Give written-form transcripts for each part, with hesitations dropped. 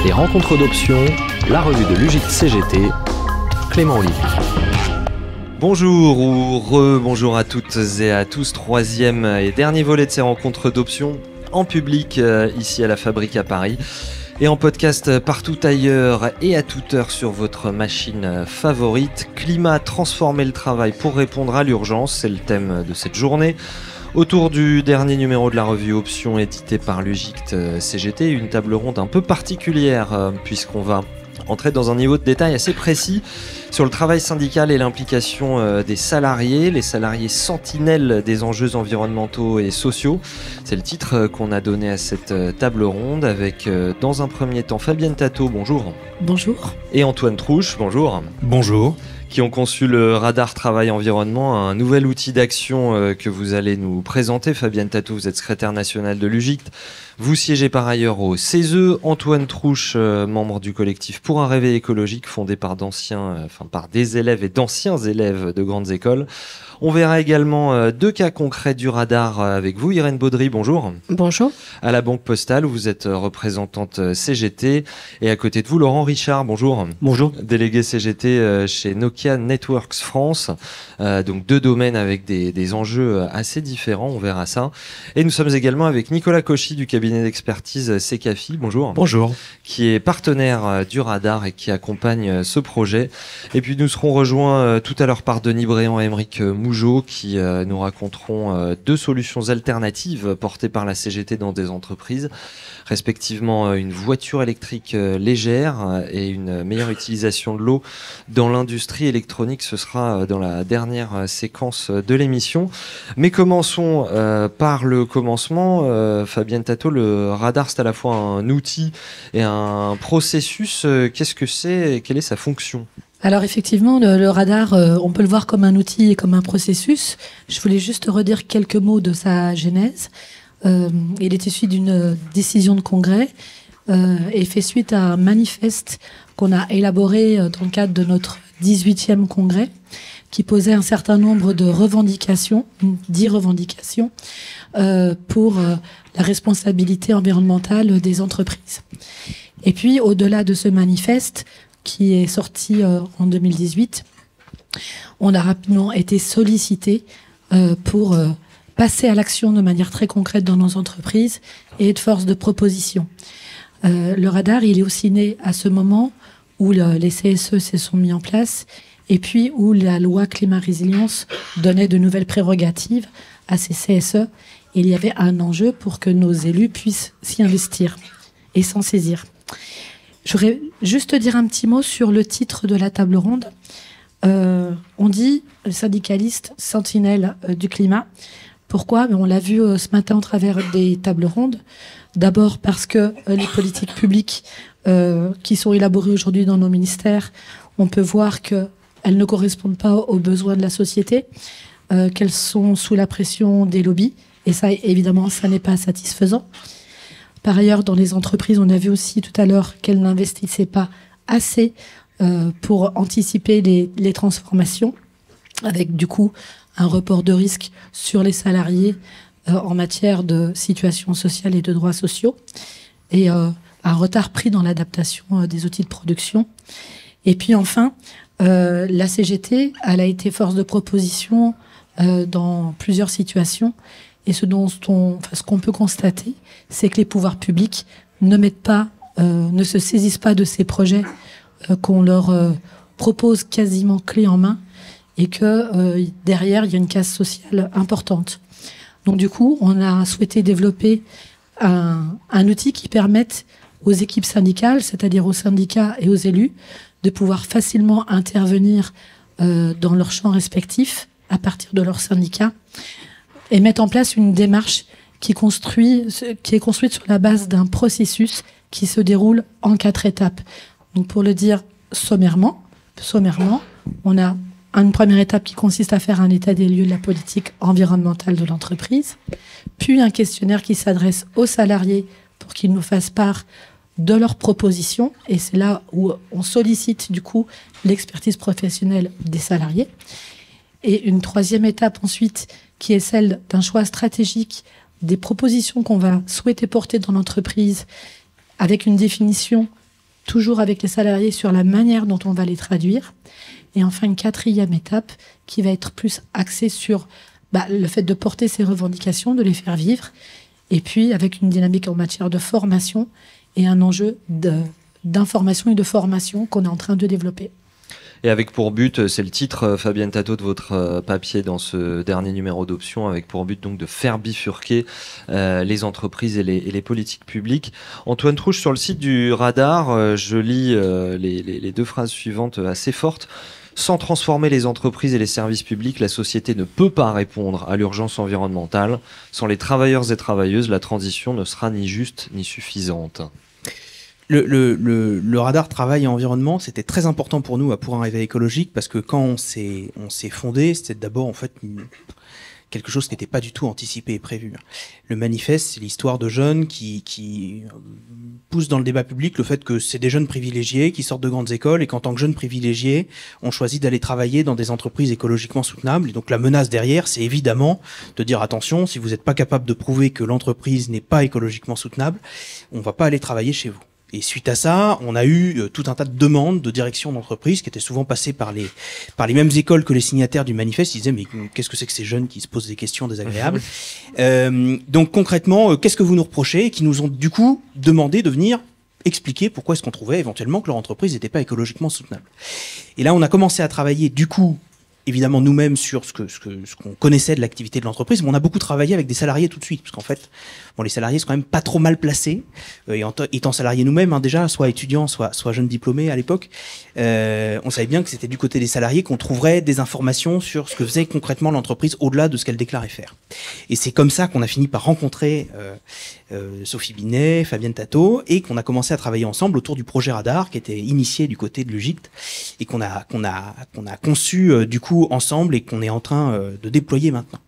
Les rencontres d'options, la revue de l'UGIC CGT, Clément Olivier. Bonjour ou re-bonjour à toutes et à tous, troisième et dernier volet de ces rencontres d'options en public ici à la Fabrique à Paris et en podcast partout ailleurs et à toute heure sur votre machine favorite. Climat, transformer le travail pour répondre à l'urgence, c'est le thème de cette journée. Autour du dernier numéro de la revue Options édité par l'UGIC CGT, une table ronde un peu particulière puisqu'on va entrer dans un niveau de détail assez précis sur le travail syndical et l'implication des salariés, les salariés sentinelles des enjeux environnementaux et sociaux. C'est le titre qu'on a donné à cette table ronde avec dans un premier temps Fabienne Tato, bonjour. Bonjour. Et Antoine Trouche, bonjour. Bonjour. Qui ont conçu le radar travail-environnement, un nouvel outil d'action que vous allez nous présenter. Fabienne Tato, vous êtes secrétaire nationale de l'UGIC. Vous siégez par ailleurs au CESE. Antoine Trouche, membre du collectif Pour un réveil écologique, fondé par des élèves et d'anciens élèves de grandes écoles. On verra également deux cas concrets du radar avec vous. Irène Baudry, bonjour. Bonjour. À la Banque Postale, vous êtes représentante CGT. Et à côté de vous, Laurent Richard, bonjour. Bonjour. Délégué CGT chez Nokia Networks France. Donc deux domaines avec des enjeux assez différents, on verra ça. Et nous sommes également avec Nicolas Cauchy du cabinet d'expertise Secafi. Bonjour. Bonjour. Qui est partenaire du radar et qui accompagne ce projet. Et puis nous serons rejoints tout à l'heure par Denis Bréant et Émeric Mougeot qui nous raconteront deux solutions alternatives portées par la CGT dans des entreprises, respectivement une voiture électrique légère et une meilleure utilisation de l'eau dans l'industrie électronique. Ce sera dans la dernière séquence de l'émission. Mais commençons par le commencement. Fabienne Tato, le radar, c'est à la fois un outil et un processus. Qu'est-ce que c'est et quelle est sa fonction ? Alors effectivement, le radar, on peut le voir comme un outil et comme un processus. Je voulais juste redire quelques mots de sa genèse. Il est issu d'une décision de congrès et fait suite à un manifeste qu'on a élaboré dans le cadre de notre 18e congrès, qui posait un certain nombre de revendications, 10 revendications, pour la responsabilité environnementale des entreprises. Et puis, au-delà de ce manifeste, qui est sorti en 2018, on a rapidement été sollicité pour passer à l'action de manière très concrète dans nos entreprises et être force de proposition. Le radar, il est aussi né à ce moment où les CSE se sont mis en place et puis où la loi climat-résilience donnait de nouvelles prérogatives à ces CSE. Il y avait un enjeu pour que nos élus puissent s'y investir et s'en saisir. Je voudrais juste dire un petit mot sur le titre de la table ronde. On dit le syndicaliste sentinelle du climat. Pourquoi ? On l'a vu ce matin au travers des tables rondes. D'abord parce que les politiques publiques qui sont élaborées aujourd'hui dans nos ministères, on peut voir qu'elles ne correspondent pas aux besoins de la société, qu'elles sont sous la pression des lobbies. Et ça, évidemment, ça n'est pas satisfaisant. Par ailleurs, dans les entreprises, on a vu aussi tout à l'heure qu'elles n'investissaient pas assez pour anticiper les transformations, avec du coup un report de risque sur les salariés en matière de situation sociale et de droits sociaux, et un retard pris dans l'adaptation des outils de production. Et puis enfin, la CGT, elle a été force de proposition dans plusieurs situations. Et ce qu'on peut constater, c'est que les pouvoirs publics ne se saisissent pas de ces projets qu'on leur propose quasiment clé en main et que derrière, il y a une casse sociale importante. Donc du coup, on a souhaité développer un outil qui permette aux équipes syndicales, c'est-à-dire aux syndicats et aux élus, de pouvoir facilement intervenir dans leurs champs respectifs à partir de leur syndicat et mettre en place une démarche qui est construite sur la base d'un processus qui se déroule en 4 étapes. Donc pour le dire sommairement, on a une première étape qui consiste à faire un état des lieux de la politique environnementale de l'entreprise, puis un questionnaire qui s'adresse aux salariés pour qu'ils nous fassent part de leurs propositions, et c'est là où on sollicite du coup l'expertise professionnelle des salariés. Et une troisième étape ensuite, qui est celle d'un choix stratégique des propositions qu'on va souhaiter porter dans l'entreprise, avec une définition toujours avec les salariés sur la manière dont on va les traduire. Et enfin, une 4e étape qui va être plus axée sur le fait de porter ces revendications, de les faire vivre, et puis avec une dynamique en matière de formation et un enjeu d'information et de formation qu'on est en train de développer. Et avec pour but, c'est le titre, Fabienne Tato, de votre papier dans ce dernier numéro d'Option, avec pour but donc de faire bifurquer les entreprises et les politiques publiques. Antoine Trouche, sur le site du Radar, je lis les 2 phrases suivantes assez fortes. Sans transformer les entreprises et les services publics, la société ne peut pas répondre à l'urgence environnementale. Sans les travailleurs et travailleuses, la transition ne sera ni juste ni suffisante. Le radar travail et environnement, c'était très important pour nous Pour un réveil écologique, parce que quand on s'est fondé, c'était d'abord en fait quelque chose qui n'était pas du tout anticipé et prévu. Le manifeste, c'est l'histoire de jeunes qui poussent dans le débat public le fait que c'est des jeunes privilégiés qui sortent de grandes écoles et qu'en tant que jeunes privilégiés, on choisit d'aller travailler dans des entreprises écologiquement soutenables. Et donc la menace derrière, c'est évidemment de dire attention, si vous n'êtes pas capable de prouver que l'entreprise n'est pas écologiquement soutenable, on ne va pas aller travailler chez vous. Et suite à ça, on a eu tout un tas de demandes de direction d'entreprise qui étaient souvent passées par les mêmes écoles que les signataires du manifeste. Ils disaient mais qu'est-ce que c'est que ces jeunes qui se posent des questions désagréables. Donc concrètement, qu'est-ce que vous nous reprochez? Et qui nous ont du coup demandé de venir expliquer pourquoi est-ce qu'on trouvait éventuellement que leur entreprise n'était pas écologiquement soutenable. Et là, on a commencé à travailler du coup évidemment nous-mêmes sur ce qu'on connaissait de l'activité de l'entreprise, mais on a beaucoup travaillé avec des salariés tout de suite, parce qu'en fait, les salariés sont quand même pas trop mal placés, et étant salariés nous-mêmes, déjà, soit étudiants, soit jeunes diplômés à l'époque, on savait bien que c'était du côté des salariés qu'on trouverait des informations sur ce que faisait concrètement l'entreprise au-delà de ce qu'elle déclarait faire. Et c'est comme ça qu'on a fini par rencontrer Sophie Binet, Fabienne Tato, et qu'on a commencé à travailler ensemble autour du projet Radar, qui était initié du côté de l'UGICT, et qu'on a conçu du coup ensemble et qu'on est en train de déployer maintenant.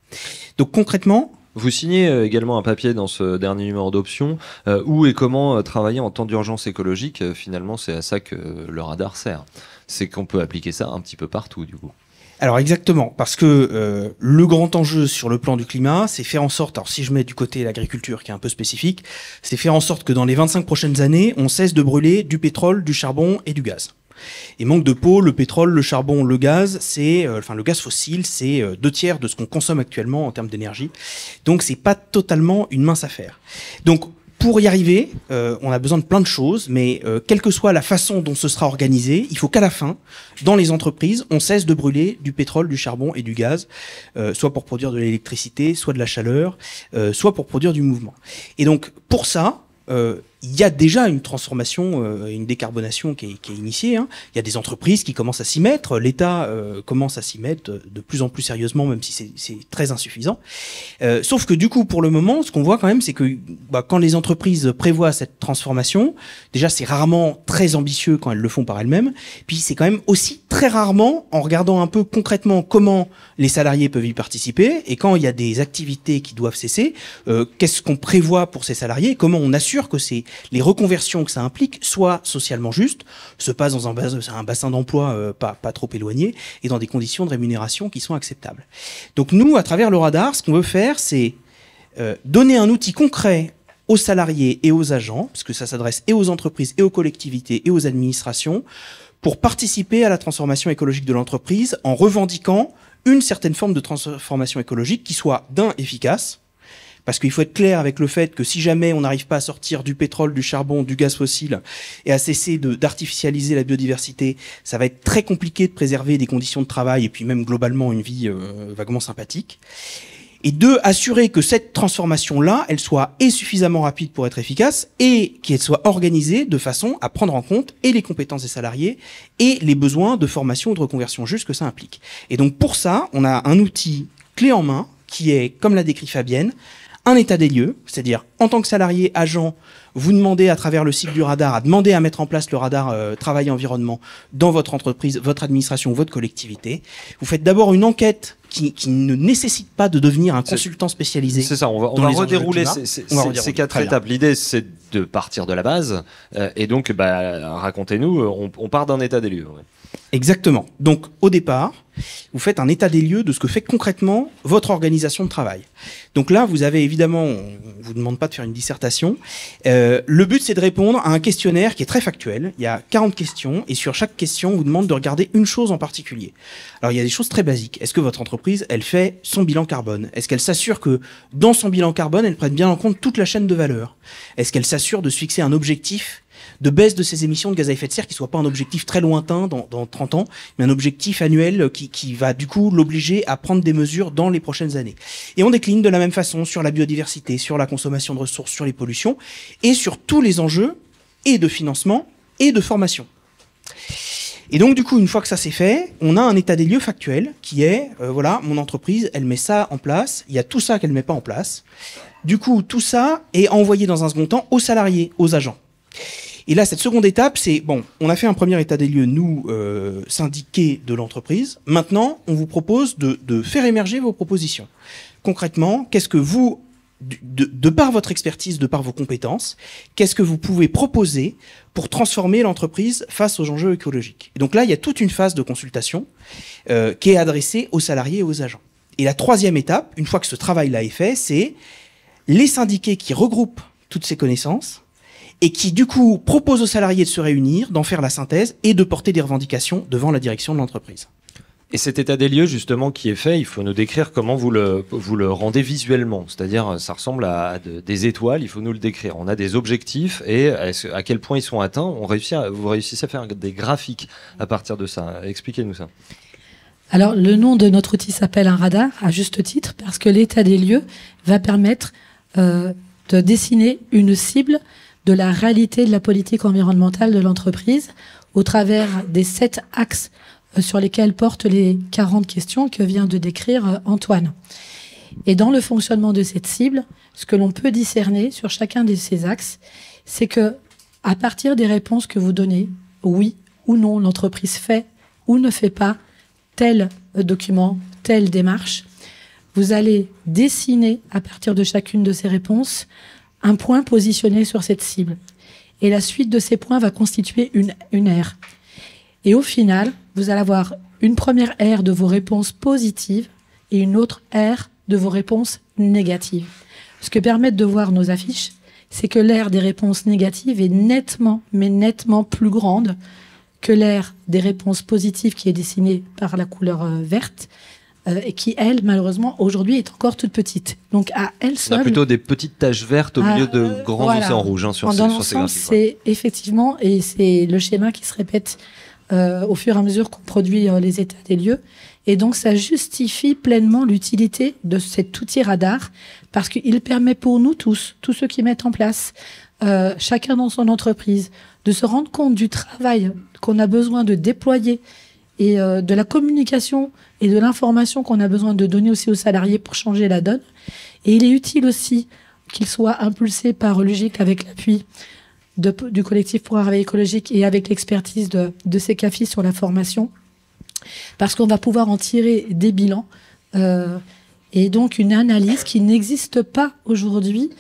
Donc concrètement, vous signez également un papier dans ce dernier numéro d'Option, où et comment travailler en temps d'urgence écologique. Finalement, c'est à ça que le radar sert. C'est qu'on peut appliquer ça un petit peu partout, du coup. Alors exactement, parce que le grand enjeu sur le plan du climat, c'est faire en sorte, alors si je mets du côté l'agriculture qui est un peu spécifique, c'est faire en sorte que dans les 25 prochaines années, on cesse de brûler du pétrole, du charbon et du gaz. Et manque de peau, le pétrole, le charbon, le gaz, le gaz fossile, c'est 2/3 de ce qu'on consomme actuellement en termes d'énergie. Donc c'est pas totalement une mince affaire. Donc pour y arriver, on a besoin de plein de choses, mais quelle que soit la façon dont ce sera organisé, il faut qu'à la fin, dans les entreprises, on cesse de brûler du pétrole, du charbon et du gaz, soit pour produire de l'électricité, soit de la chaleur, soit pour produire du mouvement. Et donc pour ça, il y a déjà une transformation, une décarbonation qui est initiée. Il y a des entreprises qui commencent à s'y mettre. L'État commence à s'y mettre de plus en plus sérieusement, même si c'est très insuffisant. Sauf que du coup, pour le moment, ce qu'on voit quand même, c'est que quand les entreprises prévoient cette transformation, déjà c'est rarement très ambitieux quand elles le font par elles-mêmes. Puis c'est quand même aussi très rarement, en regardant un peu concrètement comment les salariés peuvent y participer, et quand il y a des activités qui doivent cesser, qu'est-ce qu'on prévoit pour ces salariés, comment on assure que les reconversions que ça implique soient socialement justes, se passent dans un bassin d'emploi pas trop éloigné et dans des conditions de rémunération qui sont acceptables. Donc nous, à travers le radar, ce qu'on veut faire, c'est donner un outil concret aux salariés et aux agents, parce que ça s'adresse et aux entreprises et aux collectivités et aux administrations, pour participer à la transformation écologique de l'entreprise en revendiquant une certaine forme de transformation écologique qui soit efficace. Parce qu'il faut être clair avec le fait que si jamais on n'arrive pas à sortir du pétrole, du charbon, du gaz fossile et à cesser d'artificialiser la biodiversité, ça va être très compliqué de préserver des conditions de travail et puis même globalement une vie vaguement sympathique. Et deux, assurer que cette transformation-là, elle soit suffisamment rapide pour être efficace et qu'elle soit organisée de façon à prendre en compte et les compétences des salariés et les besoins de formation ou de reconversion juste que ça implique. Et donc pour ça, on a un outil clé en main qui est, comme l'a décrit Fabienne, un état des lieux, c'est-à-dire en tant que salarié, agent, vous demandez à travers le site du radar à demander à mettre en place le radar travail et environnement dans votre entreprise, votre administration, votre collectivité. Vous faites d'abord une enquête qui ne nécessite pas de devenir un consultant spécialisé. C'est ça, on va redérouler ces 4 étapes. L'idée, c'est de partir de la base. Et donc, racontez-nous, on part d'un état des lieux. Ouais. Exactement. Donc, au départ, vous faites un état des lieux de ce que fait concrètement votre organisation de travail. Donc là, vous avez évidemment, on ne vous demande pas de faire une dissertation. Le but, c'est de répondre à un questionnaire qui est très factuel. Il y a 40 questions et sur chaque question, on vous demande de regarder une chose en particulier. Alors, il y a des choses très basiques. Est-ce que votre entreprise, elle fait son bilan carbone? Est-ce qu'elle s'assure que dans son bilan carbone, elle prenne bien en compte toute la chaîne de valeur? Est-ce qu'elle s'assure de se fixer un objectif de baisse de ses émissions de gaz à effet de serre qui soit pas un objectif très lointain dans 30 ans, mais un objectif annuel qui va du coup l'obliger à prendre des mesures dans les prochaines années. Et on décline de la même façon sur la biodiversité, sur la consommation de ressources, sur les pollutions, et sur tous les enjeux et de financement et de formation. Et donc du coup, une fois que ça c'est fait, on a un état des lieux factuel qui est, voilà, mon entreprise, elle met ça en place, il y a tout ça qu'elle met pas en place. Du coup, tout ça est envoyé dans un second temps aux salariés, aux agents. Et là, cette seconde étape, c'est, bon, on a fait un premier état des lieux, nous, syndiqués de l'entreprise. Maintenant, on vous propose de faire émerger vos propositions. Concrètement, qu'est-ce que vous, de par votre expertise, de par vos compétences, qu'est-ce que vous pouvez proposer pour transformer l'entreprise face aux enjeux écologiques? Et donc là, il y a toute une phase de consultation qui est adressée aux salariés et aux agents. Et la troisième étape, une fois que ce travail-là est fait, c'est les syndiqués qui regroupent toutes ces connaissances et qui, du coup, propose aux salariés de se réunir, d'en faire la synthèse et de porter des revendications devant la direction de l'entreprise. Et cet état des lieux, justement, qui est fait, il faut nous décrire comment vous le rendez visuellement. C'est-à-dire, ça ressemble à des étoiles, il faut nous le décrire. On a des objectifs et à quel point ils sont atteints. Vous réussissez à faire des graphiques à partir de ça. Expliquez-nous ça. Alors, le nom de notre outil s'appelle un radar, à juste titre, parce que l'état des lieux va permettre de dessiner une cible de la réalité de la politique environnementale de l'entreprise au travers des 7 axes sur lesquels portent les 40 questions que vient de décrire Antoine. Et dans le fonctionnement de cette cible, ce que l'on peut discerner sur chacun de ces axes, c'est que à partir des réponses que vous donnez, oui ou non, l'entreprise fait ou ne fait pas tel document, telle démarche, vous allez dessiner à partir de chacune de ces réponses un point positionné sur cette cible. Et la suite de ces points va constituer une aire. Et au final, vous allez avoir une première aire de vos réponses positives et une autre aire de vos réponses négatives. Ce que permettent de voir nos affiches, c'est que l'aire des réponses négatives est nettement, mais nettement plus grande que l'aire des réponses positives qui est dessinée par la couleur verte, et qui, elle, malheureusement, aujourd'hui, est encore toute petite. Donc, à elle seule... On a plutôt des petites taches vertes au milieu de grands océans rouges sur ces graphiques. C'est effectivement, et c'est le schéma qui se répète au fur et à mesure qu'on produit les états des lieux. Et donc, ça justifie pleinement l'utilité de cet outil radar, parce qu'il permet pour nous tous ceux qui mettent en place, chacun dans son entreprise, de se rendre compte du travail qu'on a besoin de déployer et de la communication et de l'information qu'on a besoin de donner aussi aux salariés pour changer la donne. Et il est utile aussi qu'il soit impulsé par Logique avec l'appui du collectif pour un réveil écologique et avec l'expertise de CECAFI sur la formation, parce qu'on va pouvoir en tirer des bilans et donc une analyse qui n'existe pas aujourd'hui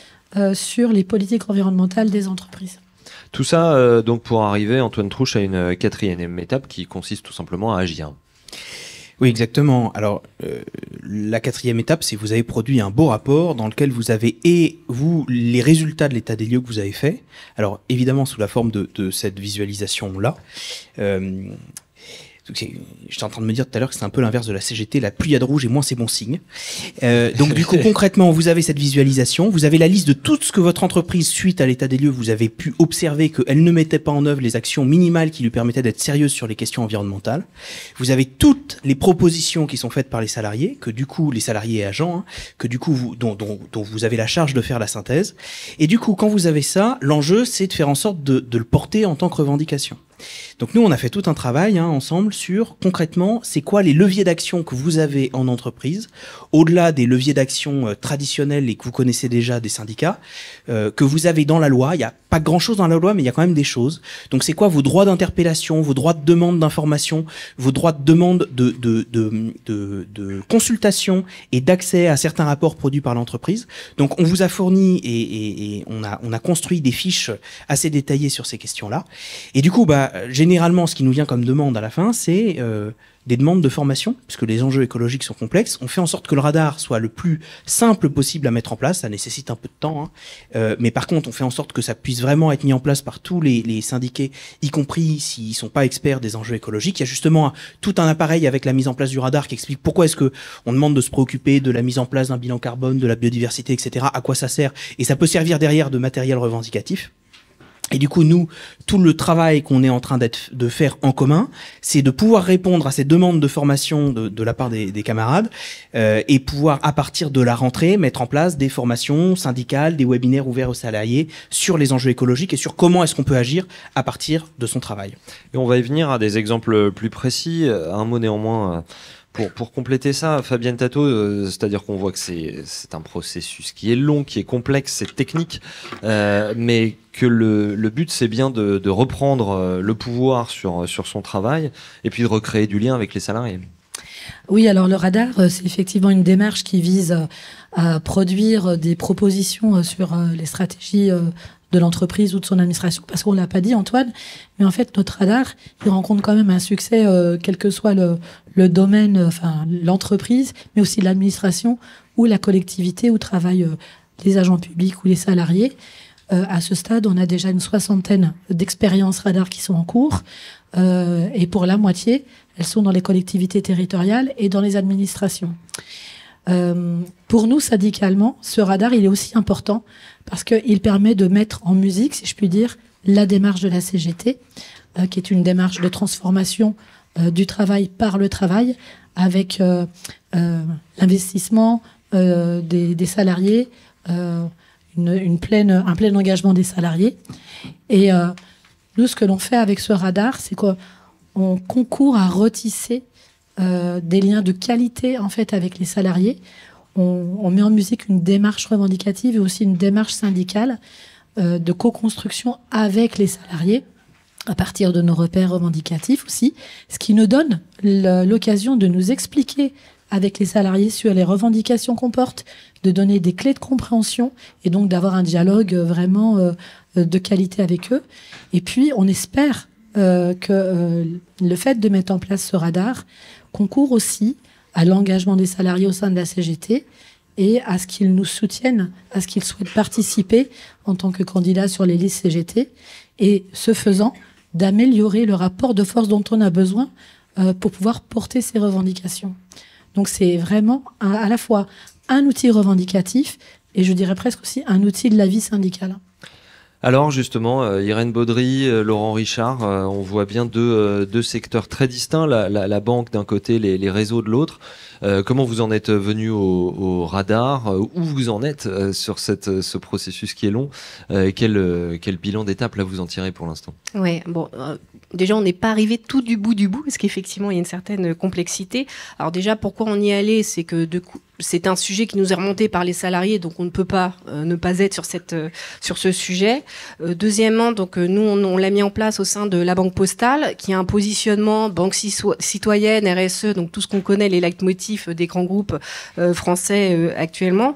sur les politiques environnementales des entreprises. Tout ça, donc pour arriver, Antoine Trouche, à une quatrième étape qui consiste tout simplement à agir. Oui, exactement. Alors, la quatrième étape, c'est que vous avez produit un beau rapport dans lequel vous avez, les résultats de l'état des lieux que vous avez fait. Alors, évidemment, sous la forme de cette visualisation-là. J'étais en train de me dire tout à l'heure que c'est un peu l'inverse de la CGT, la plus il y a de rouge et moins c'est bon signe. Donc du coup concrètement, vous avez cette visualisation, vous avez la liste de tout ce que votre entreprise, suite à l'état des lieux, vous avez pu observer qu'elle ne mettait pas en œuvre les actions minimales qui lui permettaient d'être sérieuse sur les questions environnementales. Vous avez toutes les propositions qui sont faites par les salariés, que du coup les salariés et agents, que du coup dont vous avez la charge de faire la synthèse. Et du coup quand vous avez ça, l'enjeu c'est de faire en sorte de le porter en tant que revendication. Donc nous, on a fait tout un travail ensemble sur, concrètement, c'est quoi les leviers d'action que vous avez en entreprise, au-delà des leviers d'action traditionnels et que vous connaissez déjà des syndicats, que vous avez dans la loi. Il n'y a pas grand-chose dans la loi, mais il y a quand même des choses. Donc c'est quoi vos droits d'interpellation, vos droits de demande d'information, vos droits de demande de consultation et d'accès à certains rapports produits par l'entreprise. Donc on vous a fourni et on a construit des fiches assez détaillées sur ces questions-là. Et du coup, généralement, ce qui nous vient comme demande à la fin, c'est des demandes de formation, puisque les enjeux écologiques sont complexes. On fait en sorte que le radar soit le plus simple possible à mettre en place. Ça nécessite un peu de temps, hein. Mais par contre, on fait en sorte que ça puisse vraiment être mis en place par tous les syndiqués, y compris s'ils sont pas experts des enjeux écologiques. Il y a justement tout un appareil avec la mise en place du radar qui explique pourquoi est-ce que on demande de se préoccuper de la mise en place d'un bilan carbone, de la biodiversité, etc. À quoi ça sert. Et ça peut servir derrière de matériel revendicatif. Et du coup, nous, tout le travail qu'on est en train de faire en commun, c'est de pouvoir répondre à ces demandes de formation de la part des camarades et pouvoir, à partir de la rentrée, mettre en place des formations syndicales, des webinaires ouverts aux salariés sur les enjeux écologiques et sur comment est-ce qu'on peut agir à partir de son travail. Et on va y venir à des exemples plus précis. Un mot néanmoins... Pour compléter ça, Fabienne Tato, c'est-à-dire qu'on voit que c'est un processus qui est long, qui est complexe, c'est technique, mais que le but c'est bien de reprendre le pouvoir sur son travail et puis de recréer du lien avec les salariés. Oui, alors le radar, c'est effectivement une démarche qui vise à produire des propositions sur les stratégies de l'entreprise ou de son administration, parce qu'on l'a pas dit, Antoine, mais en fait notre radar, il rencontre quand même un succès, quel que soit le domaine, enfin l'entreprise, mais aussi l'administration ou la collectivité où travaillent les agents publics ou les salariés. À ce stade, on a déjà une 60aine d'expériences radar qui sont en cours, et pour la moitié, elles sont dans les collectivités territoriales et dans les administrations. Pour nous, syndicalement, ce radar, il est aussi important parce qu'il permet de mettre en musique, si je puis dire, la démarche de la CGT, qui est une démarche de transformation du travail par le travail, avec l'investissement des salariés, un plein engagement des salariés. Et nous, ce que l'on fait avec ce radar, c'est qu'on concourt à retisser des liens de qualité en fait avec les salariés. On met en musique une démarche revendicative et aussi une démarche syndicale de co-construction avec les salariés à partir de nos repères revendicatifs aussi, ce qui nous donne l'occasion de nous expliquer avec les salariés sur les revendications qu'on porte, de donner des clés de compréhension et donc d'avoir un dialogue vraiment de qualité avec eux. Et puis on espère que le fait de mettre en place ce radar concourt aussi à l'engagement des salariés au sein de la CGT et à ce qu'ils nous soutiennent, à ce qu'ils souhaitent participer en tant que candidats sur les listes CGT, et ce faisant, d'améliorer le rapport de force dont on a besoin pour pouvoir porter ces revendications. Donc c'est vraiment à la fois un outil revendicatif et je dirais presque aussi un outil de la vie syndicale. Alors justement, Irène Baudry, Laurent Richard, on voit bien deux secteurs très distincts, la banque d'un côté, les réseaux de l'autre. Comment vous en êtes venu au radar? Où vous en êtes sur ce processus qui est long? Quel bilan d'étape là vous en tirez pour l'instant? Ouais, bon, déjà on n'est pas arrivé tout du bout, parce qu'effectivement il y a une certaine complexité. Alors déjà pourquoi on y est allé, c'est que c'est un sujet qui nous est remonté par les salariés, donc on ne peut pas ne pas être sur ce sujet. Deuxièmement, donc nous on l'a mis en place au sein de la Banque Postale, qui a un positionnement banque citoyenne, RSE, donc tout ce qu'on connaît, les leitmotifs des grands groupes français actuellement.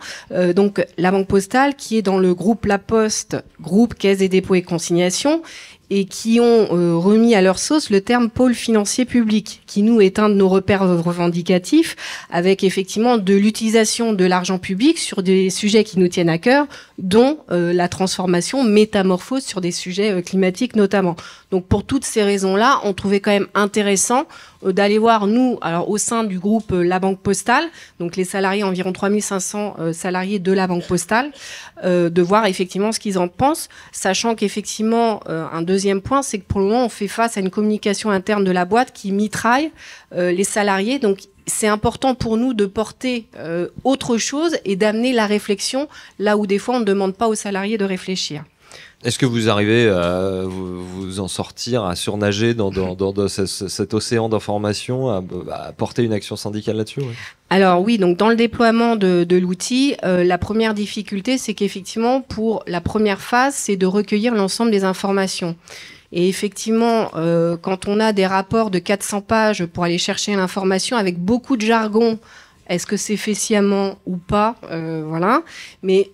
Donc la Banque Postale, qui est dans le groupe La Poste, groupe Caisse des dépôts et consignations, et qui ont remis à leur sauce le terme pôle financier public, qui nous est un de nos repères revendicatifs, avec effectivement de l'utilisation de l'argent public sur des sujets qui nous tiennent à cœur, dont la transformation, métamorphose sur des sujets climatiques notamment. Donc pour toutes ces raisons-là, on trouvait quand même intéressant d'aller voir, nous, alors au sein du groupe La Banque Postale, donc les salariés, environ 3500 salariés de la Banque Postale, de voir effectivement ce qu'ils en pensent, sachant qu'effectivement, un deuxième point, c'est que pour le moment, on fait face à une communication interne de la boîte qui mitraille les salariés, donc c'est important pour nous de porter autre chose et d'amener la réflexion là où des fois on ne demande pas aux salariés de réfléchir. Est-ce que vous arrivez à vous en sortir, à surnager dans cet océan d'informations, à porter une action syndicale là-dessus? Ouais. Alors oui, donc dans le déploiement de l'outil, la première difficulté, c'est qu'effectivement, pour la première phase, c'est de recueillir l'ensemble des informations. Et effectivement, quand on a des rapports de 400 pages pour aller chercher l'information avec beaucoup de jargon, Est-ce que c'est fait sciemment ou pas, voilà. Mais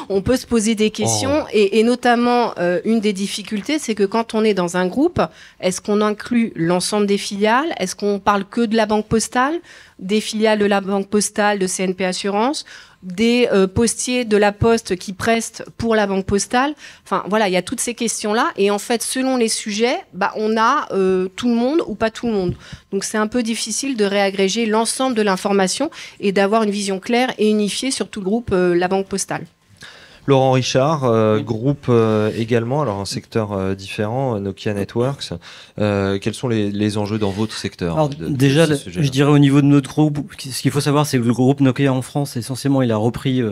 on peut se poser des questions et notamment une des difficultés, c'est que quand on est dans un groupe, est-ce qu'on inclut l'ensemble des filiales? Est-ce qu'on parle que de la Banque Postale, des filiales de la Banque Postale, de CNP Assurance, des postiers de la Poste qui prestent pour la Banque Postale? Enfin, voilà, il y a toutes ces questions-là. Et en fait, selon les sujets, on a tout le monde ou pas tout le monde. Donc, c'est un peu difficile de réagréger l'ensemble de l'information et d'avoir une vision claire et unifiée sur tout le groupe la Banque Postale. Laurent Richard, groupe également, alors un secteur différent, Nokia Networks. Quels sont les enjeux dans votre secteur? Alors, déjà, je dirais au niveau de notre groupe, ce qu'il faut savoir, c'est que le groupe Nokia en France, essentiellement, il a repris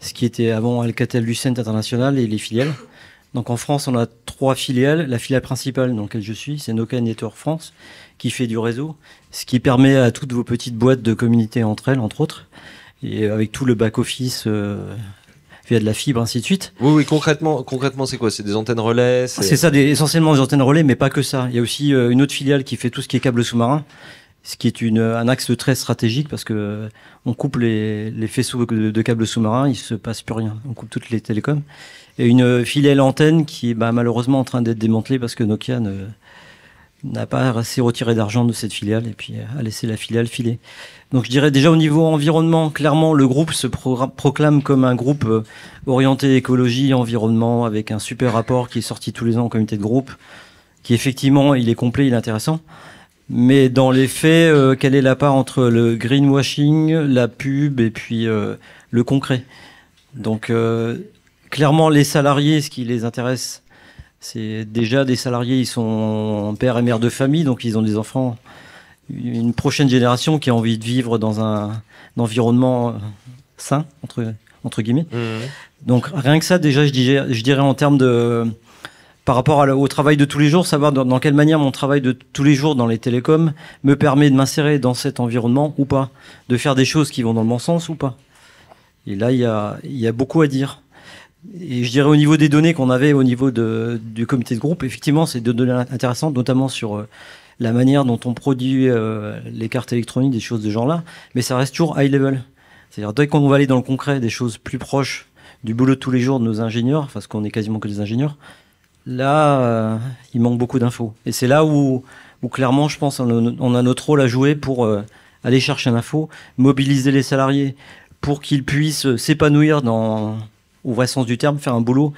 ce qui était avant Alcatel-Lucent International et les filiales. Donc en France, on a 3 filiales. La filiale principale dans laquelle je suis, c'est Nokia Networks France, qui fait du réseau, ce qui permet à toutes vos petites boîtes de communiquer entre elles, entre autres, et avec tout le back-office via de la fibre, ainsi de suite. Oui, concrètement, c'est quoi? C'est des antennes relais? C'est ça, essentiellement des antennes relais, mais pas que ça. Il y a aussi une autre filiale qui fait tout ce qui est câble sous-marin, ce qui est un axe très stratégique parce que on coupe les faisceaux de câbles sous-marins, il se passe plus rien. On coupe toutes les télécoms. Et une filiale antenne qui est malheureusement en train d'être démantelée parce que Nokia n'a pas assez retiré d'argent de cette filiale et puis a laissé la filiale filer. Donc je dirais déjà au niveau environnement, clairement le groupe se proclame comme un groupe orienté écologie, environnement, avec un super rapport qui est sorti tous les ans au comité de groupe, qui effectivement il est complet, il est intéressant. Mais dans les faits, quelle est la part entre le greenwashing, la pub et puis le concret? Donc clairement les salariés, ce qui les intéresse, c'est déjà des salariés, ils sont père et mère de famille, donc ils ont des enfants, une prochaine génération qui a envie de vivre dans un environnement sain, entre guillemets. Donc rien que ça, déjà, je dirais en termes de... Par rapport au travail de tous les jours, savoir dans quelle manière mon travail de tous les jours dans les télécoms me permet de m'insérer dans cet environnement ou pas, de faire des choses qui vont dans le bon sens ou pas. Et là, il y a beaucoup à dire. Et je dirais au niveau des données qu'on avait au niveau du comité de groupe, effectivement, c'est des données intéressantes, notamment sur la manière dont on produit les cartes électroniques, des choses de ce genre-là, mais ça reste toujours high level. C'est-à-dire, dès qu'on va aller dans le concret, des choses plus proches du boulot de tous les jours de nos ingénieurs, parce qu'on est quasiment que des ingénieurs, là, il manque beaucoup d'infos. Et c'est là où clairement, je pense, on a notre rôle à jouer pour aller chercher l'info, mobiliser les salariés pour qu'ils puissent s'épanouir au vrai sens du terme, faire un boulot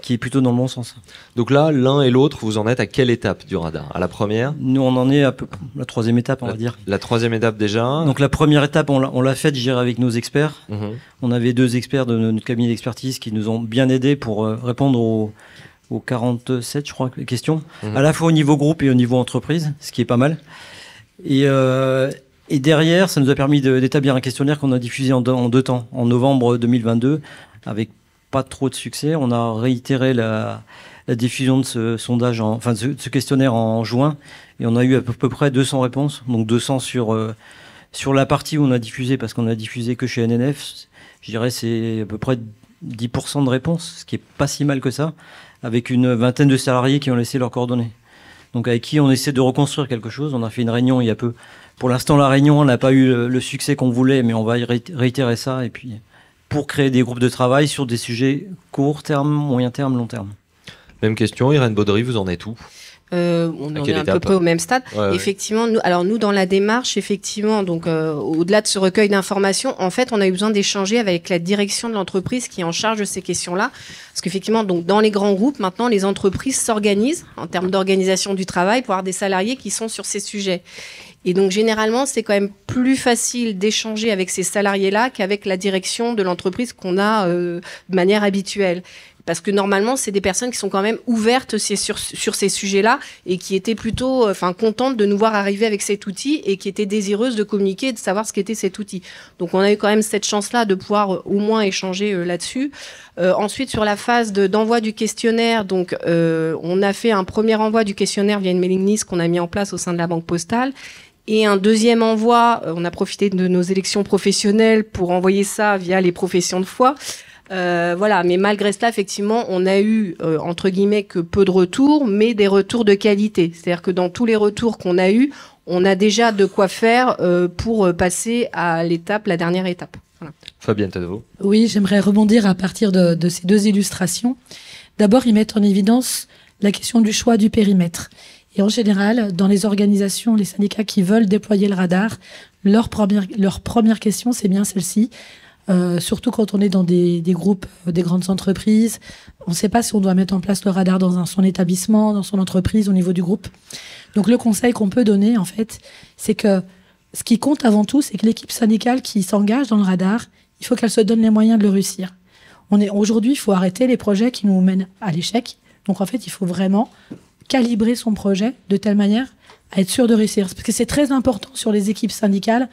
qui est plutôt dans le bon sens. Donc là, l'un et l'autre, vous en êtes à quelle étape du radar? À la première? Nous, on en est à la 3e étape, on va dire. La 3e étape déjà? Donc la première étape, on l'a faite, je dirais, avec nos experts. On avait 2 experts de notre cabinet d'expertise qui nous ont bien aidés pour répondre aux 47, je crois, questions, à la fois au niveau groupe et au niveau entreprise, ce qui est pas mal. Et derrière, ça nous a permis d'établir un questionnaire qu'on a diffusé en 2 temps. En novembre 2022, avec pas trop de succès. On a réitéré la diffusion de ce sondage, ce questionnaire en juin, et on a eu à peu près 200 réponses. Donc 200 sur la partie où on a diffusé, parce qu'on a diffusé que chez NNF. Je dirais c'est à peu près 10% de réponses, ce qui est pas si mal que ça, avec une vingtaine de salariés qui ont laissé leurs coordonnées. Donc avec qui on essaie de reconstruire quelque chose. On a fait une réunion il y a peu. Pour l'instant, la réunion n'a pas eu le succès qu'on voulait, mais on va réitérer ça, et puis pour créer des groupes de travail sur des sujets court terme, moyen terme, long terme. Même question, Irène Baudry, vous en êtes où? On en est à peu près au même stade. Ouais, effectivement, nous dans la démarche, effectivement, donc au-delà de ce recueil d'informations, en fait, on a eu besoin d'échanger avec la direction de l'entreprise qui est en charge de ces questions-là, parce qu'effectivement, donc dans les grands groupes, maintenant, les entreprises s'organisent en termes d'organisation du travail pour avoir des salariés qui sont sur ces sujets. Et donc, généralement, c'est quand même plus facile d'échanger avec ces salariés-là qu'avec la direction de l'entreprise qu'on a de manière habituelle. Parce que normalement, c'est des personnes qui sont quand même ouvertes sur ces sujets-là et qui étaient plutôt contentes de nous voir arriver avec cet outil et qui étaient désireuses de communiquer et de savoir ce qu'était cet outil. Donc, on a eu quand même cette chance-là de pouvoir au moins échanger là-dessus. Ensuite, sur la phase d'envoi du questionnaire, donc, on a fait un premier envoi du questionnaire via une mailing list qu'on a mis en place au sein de la Banque Postale. Et un deuxième envoi, on a profité de nos élections professionnelles pour envoyer ça via les professions de foi. Voilà, mais malgré cela, effectivement, on a eu, entre guillemets, que peu de retours, mais des retours de qualité. C'est-à-dire que dans tous les retours qu'on a eus, on a déjà de quoi faire pour passer à la dernière étape. Voilà. Fabienne Tadevaux. Oui, j'aimerais rebondir à partir de ces deux illustrations. D'abord, ils mettent en évidence la question du choix du périmètre. Et en général, dans les organisations, les syndicats qui veulent déployer le radar, leur première question, c'est bien celle-ci. Surtout quand on est dans des groupes, des grandes entreprises. On ne sait pas si on doit mettre en place le radar dans son établissement, dans son entreprise, au niveau du groupe. Donc le conseil qu'on peut donner, en fait, c'est que ce qui compte avant tout, c'est que l'équipe syndicale qui s'engage dans le radar, il faut qu'elle se donne les moyens de le réussir. Aujourd'hui, il faut arrêter les projets qui nous mènent à l'échec. Donc en fait, il faut vraiment calibrer son projet de telle manière à être sûr de réussir. Parce que c'est très important sur les équipes syndicales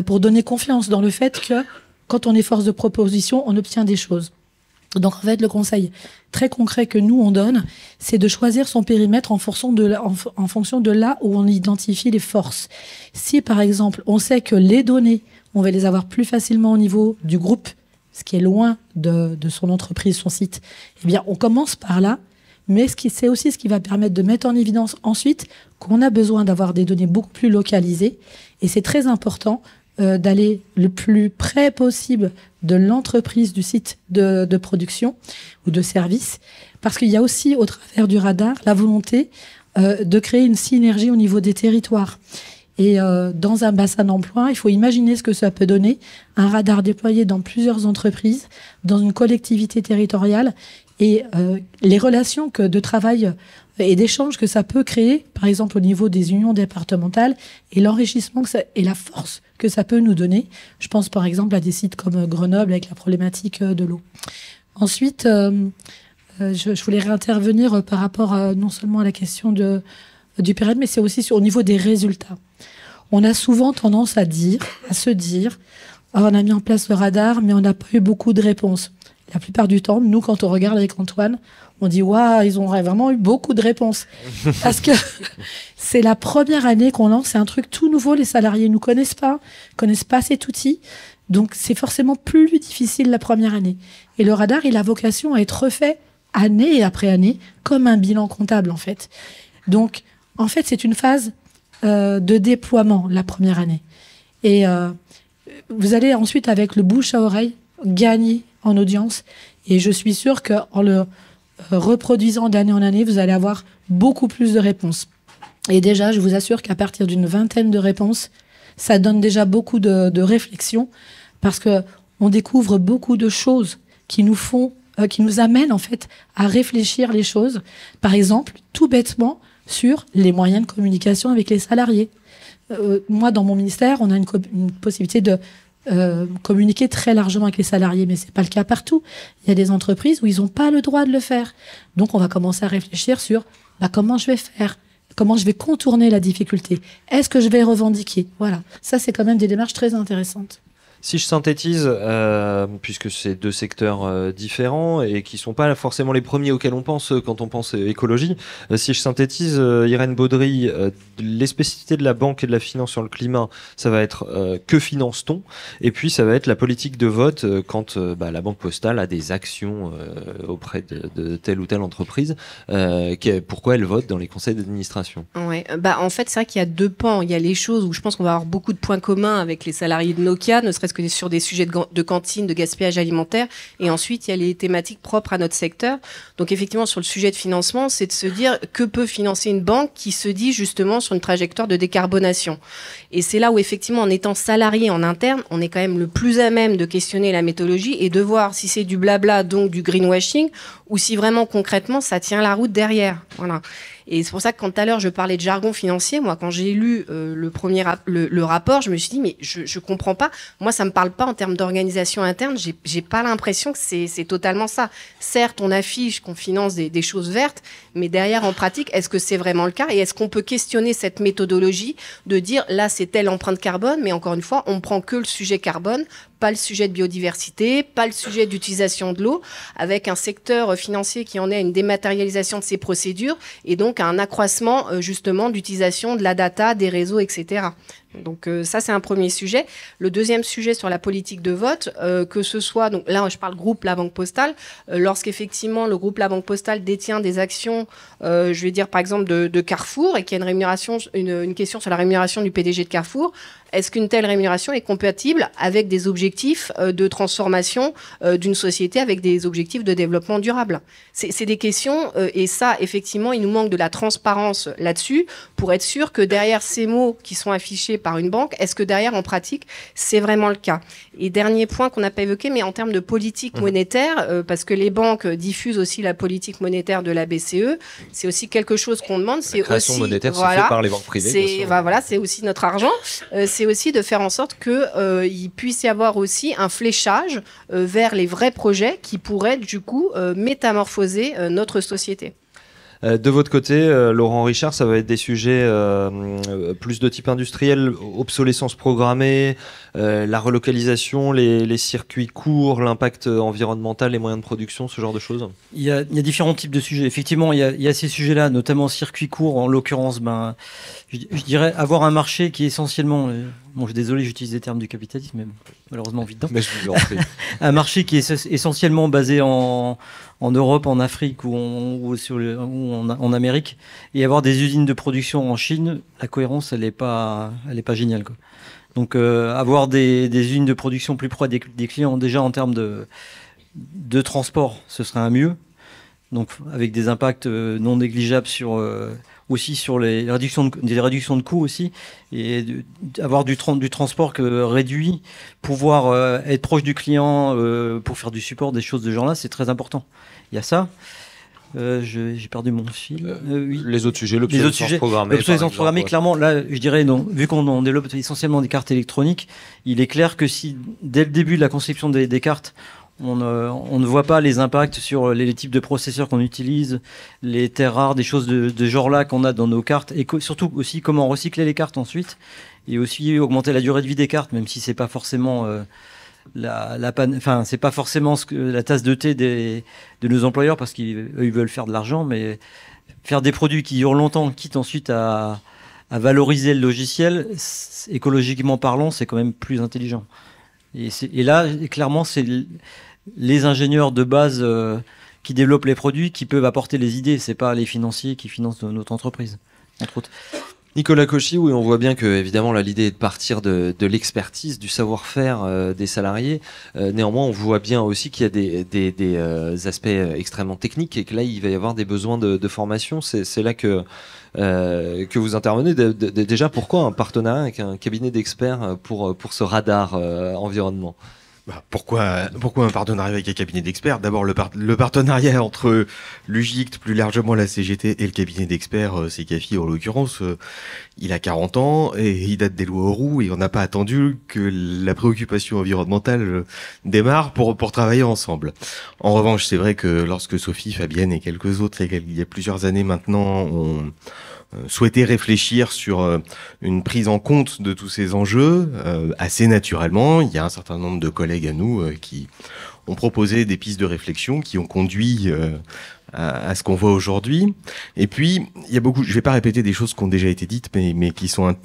pour donner confiance dans le fait que quand on est force de proposition, on obtient des choses. Donc en fait, le conseil très concret que nous on donne, c'est de choisir son périmètre en fonction de là où on identifie les forces. Si par exemple, on sait que les données, on va les avoir plus facilement au niveau du groupe, ce qui est loin de son entreprise, son site, eh bien on commence par là. Mais c'est aussi ce qui va permettre de mettre en évidence ensuite qu'on a besoin d'avoir des données beaucoup plus localisées. Et c'est très important d'aller le plus près possible de l'entreprise, du site de production ou de service. Parce qu'il y a aussi, au travers du radar, la volonté de créer une synergie au niveau des territoires. Et dans un bassin d'emploi, il faut imaginer ce que ça peut donner, un radar déployé dans plusieurs entreprises, dans une collectivité territoriale, et les relations de travail et d'échange que ça peut créer, par exemple au niveau des unions départementales, et l'enrichissement et la force que ça peut nous donner. Je pense par exemple à des sites comme Grenoble avec la problématique de l'eau. Ensuite, je voulais réintervenir par rapport non seulement à la question du périmètre, mais c'est aussi au niveau des résultats. On a souvent tendance à se dire, on a mis en place le radar, mais on n'a pas eu beaucoup de réponses. La plupart du temps, nous, quand on regarde avec Antoine, on dit « Waouh, ils ont vraiment eu beaucoup de réponses ». Parce que c'est la première année qu'on lance, c'est un truc tout nouveau, les salariés ne connaissent pas cet outil. Donc, c'est forcément plus difficile la première année. Et le radar, il a vocation à être refait année après année, comme un bilan comptable, en fait. Donc, en fait, c'est une phase de déploiement, la première année. Et vous allez ensuite, avec le bouche à oreille, gagner en audience. Et je suis sûre qu'en le reproduisant d'année en année, vous allez avoir beaucoup plus de réponses. Et déjà, je vous assure qu'à partir d'une vingtaine de réponses, ça donne déjà beaucoup de réflexion, parce que on découvre beaucoup de choses qui nous amènent en fait à réfléchir les choses. Par exemple, tout bêtement, sur les moyens de communication avec les salariés. Moi, dans mon ministère, on a une possibilité de communiquer très largement avec les salariés, mais c'est pas le cas partout. Il y a des entreprises où ils n'ont pas le droit de le faire. Donc, on va commencer à réfléchir sur comment je vais faire, comment je vais contourner la difficulté. Est-ce que je vais revendiquer? Voilà. Ça, c'est quand même des démarches très intéressantes. Si je synthétise, puisque c'est deux secteurs différents et qui ne sont pas forcément les premiers auxquels on pense quand on pense écologie, si je synthétise, Irène Baudry, les spécificités de la banque et de la finance sur le climat, ça va être que finance-t-on? Et puis ça va être la politique de vote quand la Banque Postale a des actions auprès de telle ou telle entreprise. Pourquoi elle vote dans les conseils d'administration? Ouais, en fait, c'est vrai qu'il y a deux pans. Il y a les choses où je pense qu'on va avoir beaucoup de points communs avec les salariés de Nokia, ne serait-ce que sur des sujets de cantine, de gaspillage alimentaire. Et ensuite, il y a les thématiques propres à notre secteur. Donc effectivement, sur le sujet de financement, c'est de se dire que peut financer une banque qui se dit justement sur une trajectoire de décarbonation. Et c'est là où effectivement, en étant salarié en interne, on est quand même le plus à même de questionner la méthodologie et de voir si c'est du blabla, donc du greenwashing, ou si vraiment concrètement, ça tient la route derrière. Voilà. Et c'est pour ça que quand tout à l'heure je parlais de jargon financier, moi quand j'ai lu le rapport, je me suis dit mais je comprends pas. Moi ça me parle pas en termes d'organisation interne. J'ai pas l'impression que c'est totalement ça. Certes, on affiche qu'on finance des choses vertes, mais derrière en pratique, est-ce que c'est vraiment le cas? Et est-ce qu'on peut questionner cette méthodologie de dire là c'est telle empreinte carbone, mais encore une fois on prend que le sujet carbone, pas le sujet de biodiversité, pas le sujet d'utilisation de l'eau, avec un secteur financier qui en est à une dématérialisation de ses procédures et donc à un accroissement justement d'utilisation de la data, des réseaux, etc. Donc ça, c'est un premier sujet. Le deuxième sujet sur la politique de vote, que ce soit, donc là je parle groupe La Banque Postale, lorsqu'effectivement le groupe La Banque Postale détient des actions, je vais dire par exemple de Carrefour, et qu'il y a une question sur la rémunération du PDG de Carrefour, est-ce qu'une telle rémunération est compatible avec des objectifs de transformation d'une société, avec des objectifs de développement durable? C'est des questions, et ça, effectivement, il nous manque de la transparence là-dessus pour être sûr que derrière ces mots qui sont affichés par une banque, est-ce que derrière, en pratique, c'est vraiment le cas? Et dernier point qu'on n'a pas évoqué, mais en termes de politique monétaire, parce que les banques diffusent aussi la politique monétaire de la BCE, c'est aussi quelque chose qu'on demande. La création monétaire se fait par les banques privées. Voilà, c'est aussi notre argent. C'est aussi de faire en sorte qu'il puisse y avoir aussi un fléchage vers les vrais projets qui pourraient du coup métamorphoser notre société. De votre côté, Laurent Richard, ça va être des sujets plus de type industriel, obsolescence programmée, la relocalisation, les circuits courts, l'impact environnemental, les moyens de production, ce genre de choses? Il y a différents types de sujets. Effectivement, il y a ces sujets-là, notamment circuits courts. En l'occurrence, je dirais avoir un marché qui est essentiellement... je suis désolé, j'utilise des termes du capitalisme, mais malheureusement vite dedans. Mais je vous en prie. Un marché qui est essentiellement basé en Europe, en Afrique ou en Amérique, et avoir des usines de production en Chine, la cohérence, elle est pas géniale, quoi. Donc avoir des usines de production plus proches des clients, déjà en termes de transport, ce serait un mieux. Donc avec des impacts non négligeables aussi sur les réductions de coûts aussi, et avoir du transport réduit, pouvoir être proche du client pour faire du support, des choses de ce genre-là, c'est très important. Il y a ça. J'ai perdu mon fil. Oui. Les autres sujets, l'obsolescence programmée. L'obsolescence programmée, clairement, là, je dirais, vu qu'on développe essentiellement des cartes électroniques, il est clair que si, dès le début de la conception des cartes, on ne voit pas les impacts sur les types de processeurs qu'on utilise, les terres rares, des choses de genre-là qu'on a dans nos cartes, et surtout aussi comment recycler les cartes ensuite, et aussi augmenter la durée de vie des cartes, même si c'est pas forcément c'est pas forcément la tasse de thé de nos employeurs, parce qu'ils veulent faire de l'argent, mais faire des produits qui durent longtemps, quitte ensuite à valoriser le logiciel, écologiquement parlant, c'est quand même plus intelligent. Et là, clairement, c'est les ingénieurs de base qui développent les produits qui peuvent apporter les idées. C'est pas les financiers qui financent notre entreprise, entre autres. Nicolas Cauchy, oui, on voit bien que évidemment là, l'idée est de partir de l'expertise, du savoir-faire des salariés. Néanmoins, on voit bien aussi qu'il y a des aspects extrêmement techniques et que là, il va y avoir des besoins de formation. C'est là que vous intervenez. Déjà, pourquoi un partenariat avec un cabinet d'experts pour ce radar environnement? Pourquoi un partenariat avec un cabinet d'experts? D'abord, le partenariat entre l'UGICT, plus largement la CGT, et le cabinet d'experts, CECAFI en l'occurrence, il a 40 ans et il date des lois Auroux, et on n'a pas attendu que la préoccupation environnementale démarre pour travailler ensemble. En revanche, c'est vrai que lorsque Sophie, Fabienne et quelques autres, il y a plusieurs années maintenant, ont souhaité réfléchir sur une prise en compte de tous ces enjeux, assez naturellement, il y a un certain nombre de collègues à nous qui ont proposé des pistes de réflexion qui ont conduit à ce qu'on voit aujourd'hui. Et puis, il y a beaucoup, je vais pas répéter des choses qui ont déjà été dites, mais qui sont,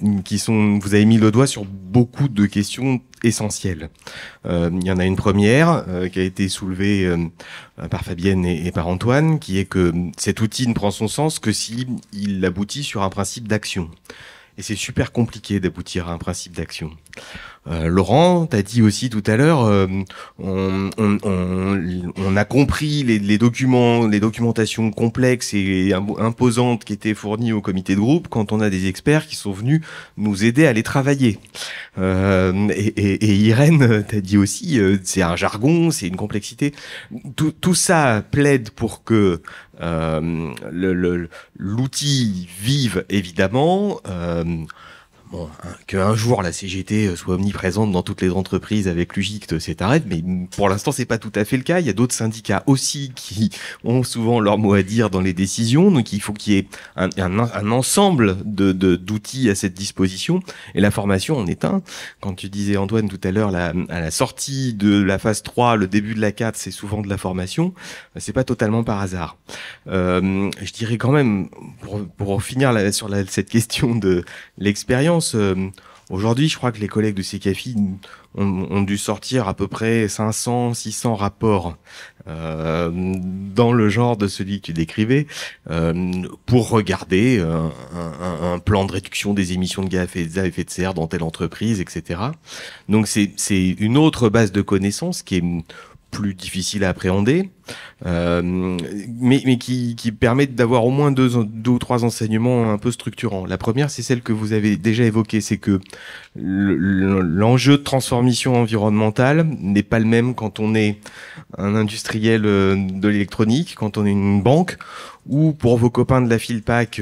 vous avez mis le doigt sur beaucoup de questions essentielles. Il y en a une première qui a été soulevée par Fabienne et par Antoine, qui est que cet outil ne prend son sens que si il aboutit sur un principe d'action. Et c'est super compliqué d'aboutir à un principe d'action. Laurent, t'as dit aussi tout à l'heure, on a compris les documentations complexes et imposantes qui étaient fournies au comité de groupe quand on a des experts qui sont venus nous aider à les travailler. Et Irène, t'as dit aussi, c'est un jargon, c'est une complexité. Tout ça plaide pour que l'outil vive, évidemment. Qu'un jour la CGT soit omniprésente dans toutes les entreprises avec l'UGICT, c'est arrête, mais pour l'instant c'est pas tout à fait le cas. Il y a d'autres syndicats aussi qui ont souvent leur mot à dire dans les décisions, donc il faut qu'il y ait un ensemble d'outils à cette disposition, et la formation en est un. Quand tu disais, Antoine, tout à l'heure, à la sortie de la phase 3, le début de la 4, c'est souvent de la formation, c'est pas totalement par hasard. Je dirais quand même, pour finir sur cette question de l'expérience, Aujourd'hui, je crois que les collègues de CECAFI ont dû sortir à peu près 500, 600 rapports dans le genre de celui que tu décrivais pour regarder un plan de réduction des émissions de gaz à effet de serre dans telle entreprise, etc. Donc c'est une autre base de connaissances qui est plus difficile à appréhender, mais qui permet d'avoir au moins deux ou trois enseignements un peu structurants. La première, c'est celle que vous avez déjà évoquée, c'est que l'enjeu de transformation environnementale n'est pas le même quand on est un industriel de l'électronique, quand on est une banque, ou pour vos copains de la Philpac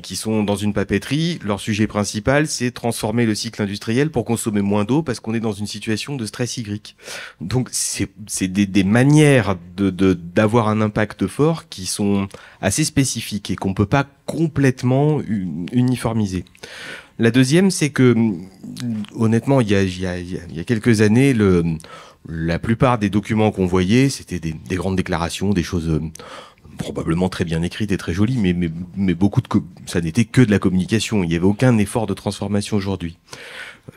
qui sont dans une papeterie, leur sujet principal, c'est transformer le cycle industriel pour consommer moins d'eau parce qu'on est dans une situation de stress hydrique. Donc c'est des manières d'avoir un impact fort qui sont assez spécifiques et qu'on peut pas complètement uniformiser. La deuxième, c'est que honnêtement, il y a quelques années, la plupart des documents qu'on voyait, c'était des grandes déclarations, des choses probablement très bien écrites et très jolies, mais ça n'était que de la communication. Il n'y avait aucun effort de transformation aujourd'hui.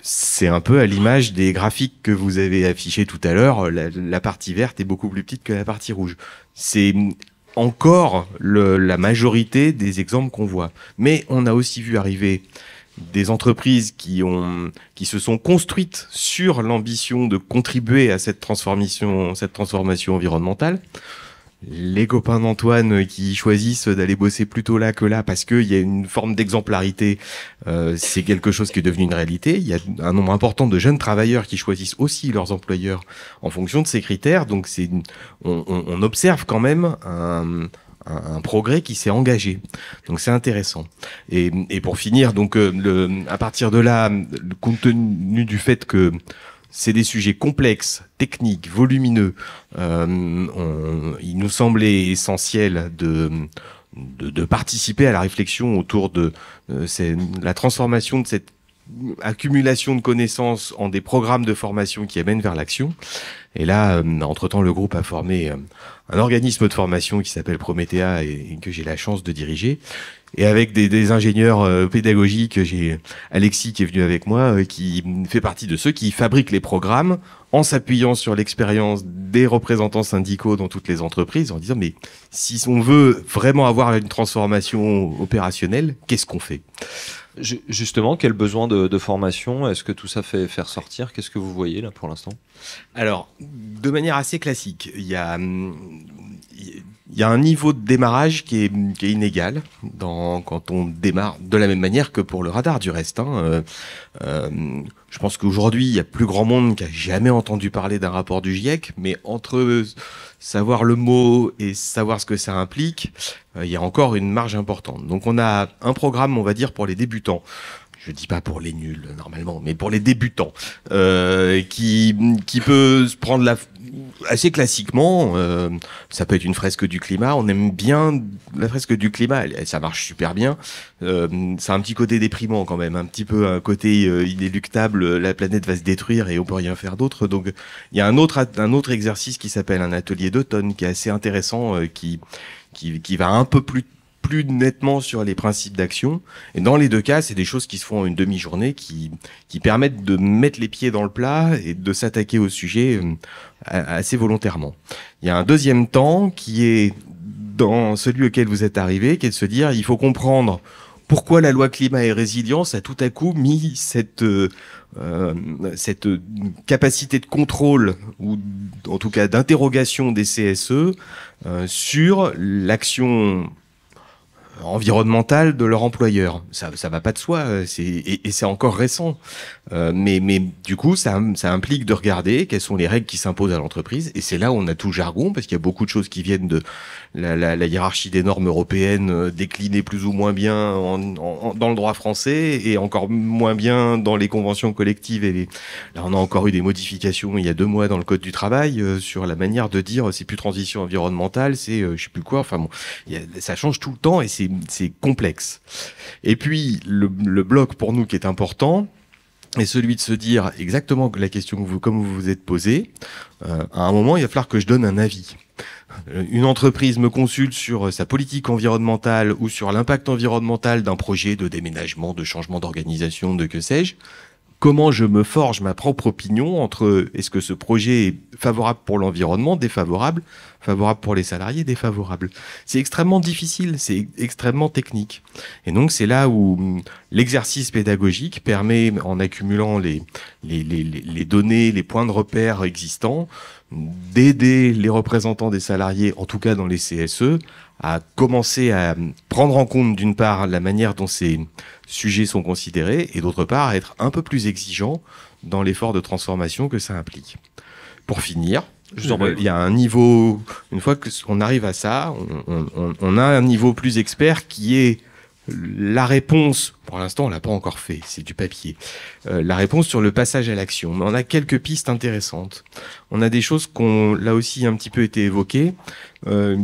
C'est un peu à l'image des graphiques que vous avez affichés tout à l'heure. La partie verte est beaucoup plus petite que la partie rouge. C'est encore la majorité des exemples qu'on voit. Mais on a aussi vu arriver des entreprises qui se sont construites sur l'ambition de contribuer à cette transformation environnementale. Les copains d'Antoine qui choisissent d'aller bosser plutôt là que là parce qu'il y a une forme d'exemplarité, c'est quelque chose qui est devenu une réalité. Il y a un nombre important de jeunes travailleurs qui choisissent aussi leurs employeurs en fonction de ces critères. Donc on observe quand même un progrès qui s'est engagé. Donc c'est intéressant. Et pour finir, donc à partir de là, compte tenu du fait que c'est des sujets complexes, techniques, volumineux. Il nous semblait essentiel de participer à la réflexion autour de la transformation de cette accumulation de connaissances en des programmes de formation qui amènent vers l'action. Et là, entre-temps, le groupe a formé un organisme de formation qui s'appelle Prométhea et que j'ai la chance de diriger. Et avec des ingénieurs pédagogiques, j'ai Alexis qui est venu avec moi, qui fait partie de ceux qui fabriquent les programmes en s'appuyant sur l'expérience des représentants syndicaux dans toutes les entreprises, en disant mais si on veut vraiment avoir une transformation opérationnelle, qu'est-ce qu'on fait ? Justement, quel besoin de formation est-ce que tout ça fait faire sortir ? Qu'est-ce que vous voyez là pour l'instant ? Alors, de manière assez classique, il y a un niveau de démarrage qui est inégal quand on démarre, de la même manière que pour le radar du reste. Je pense qu'aujourd'hui, il y a plus grand monde qui a jamais entendu parler d'un rapport du GIEC, mais entre savoir le mot et savoir ce que ça implique, il y a encore une marge importante. Donc on a un programme, on va dire, pour les débutants. Je dis pas pour les nuls normalement, mais pour les débutants, qui peut se prendre assez classiquement. Ça peut être une fresque du climat. On aime bien la fresque du climat, ça marche super bien. Ça a un petit côté déprimant quand même, un petit peu un côté inéluctable. La planète va se détruire et on peut rien faire d'autre. Donc il y a un autre exercice qui s'appelle un atelier d'automne qui est assez intéressant, qui va un peu plus nettement sur les principes d'action. Et dans les deux cas, c'est des choses qui se font en une demi-journée qui permettent de mettre les pieds dans le plat et de s'attaquer au sujet assez volontairement. Il y a un deuxième temps qui est dans celui auquel vous êtes arrivé, qui est de se dire, il faut comprendre pourquoi la loi climat et résilience a tout à coup mis cette capacité de contrôle ou en tout cas d'interrogation des CSE sur l'action environnementale de leur employeur. Ça va pas de soi, et c'est encore récent. Mais du coup, ça implique de regarder quelles sont les règles qui s'imposent à l'entreprise. Et c'est là où on a tout le jargon, parce qu'il y a beaucoup de choses qui viennent de la hiérarchie des normes européennes, déclinées plus ou moins bien dans le droit français, et encore moins bien dans les conventions collectives. Là, on a encore eu des modifications il y a 2 mois dans le Code du travail sur la manière de dire c'est plus transition environnementale, c'est je sais plus quoi. Enfin bon, ça change tout le temps et c'est complexe. Et puis le bloc pour nous qui est important est celui de se dire exactement la question comme vous vous êtes posée. À un moment, il va falloir que je donne un avis. une entreprise me consulte sur sa politique environnementale ou sur l'impact environnemental d'un projet de déménagement, de changement d'organisation, de que sais-je, comment je me forge ma propre opinion entre est-ce que ce projet est favorable pour l'environnement, défavorable, favorable pour les salariés, défavorable. C'est extrêmement difficile, c'est extrêmement technique. Et donc c'est là où l'exercice pédagogique permet, en accumulant les données, les points de repère existants, d'aider les représentants des salariés, en tout cas dans les CSE, à commencer à prendre en compte d'une part la manière dont ces sujets sont considérés et d'autre part à être un peu plus exigeant dans l'effort de transformation que ça implique. Pour finir, il y a un niveau, une fois qu'on arrive à ça, on a un niveau plus expert qui est la réponse, pour l'instant on l'a pas encore fait, c'est du papier, la réponse sur le passage à l'action. Mais on a quelques pistes intéressantes. On a des choses qu'on, là aussi un petit peu été évoquées, un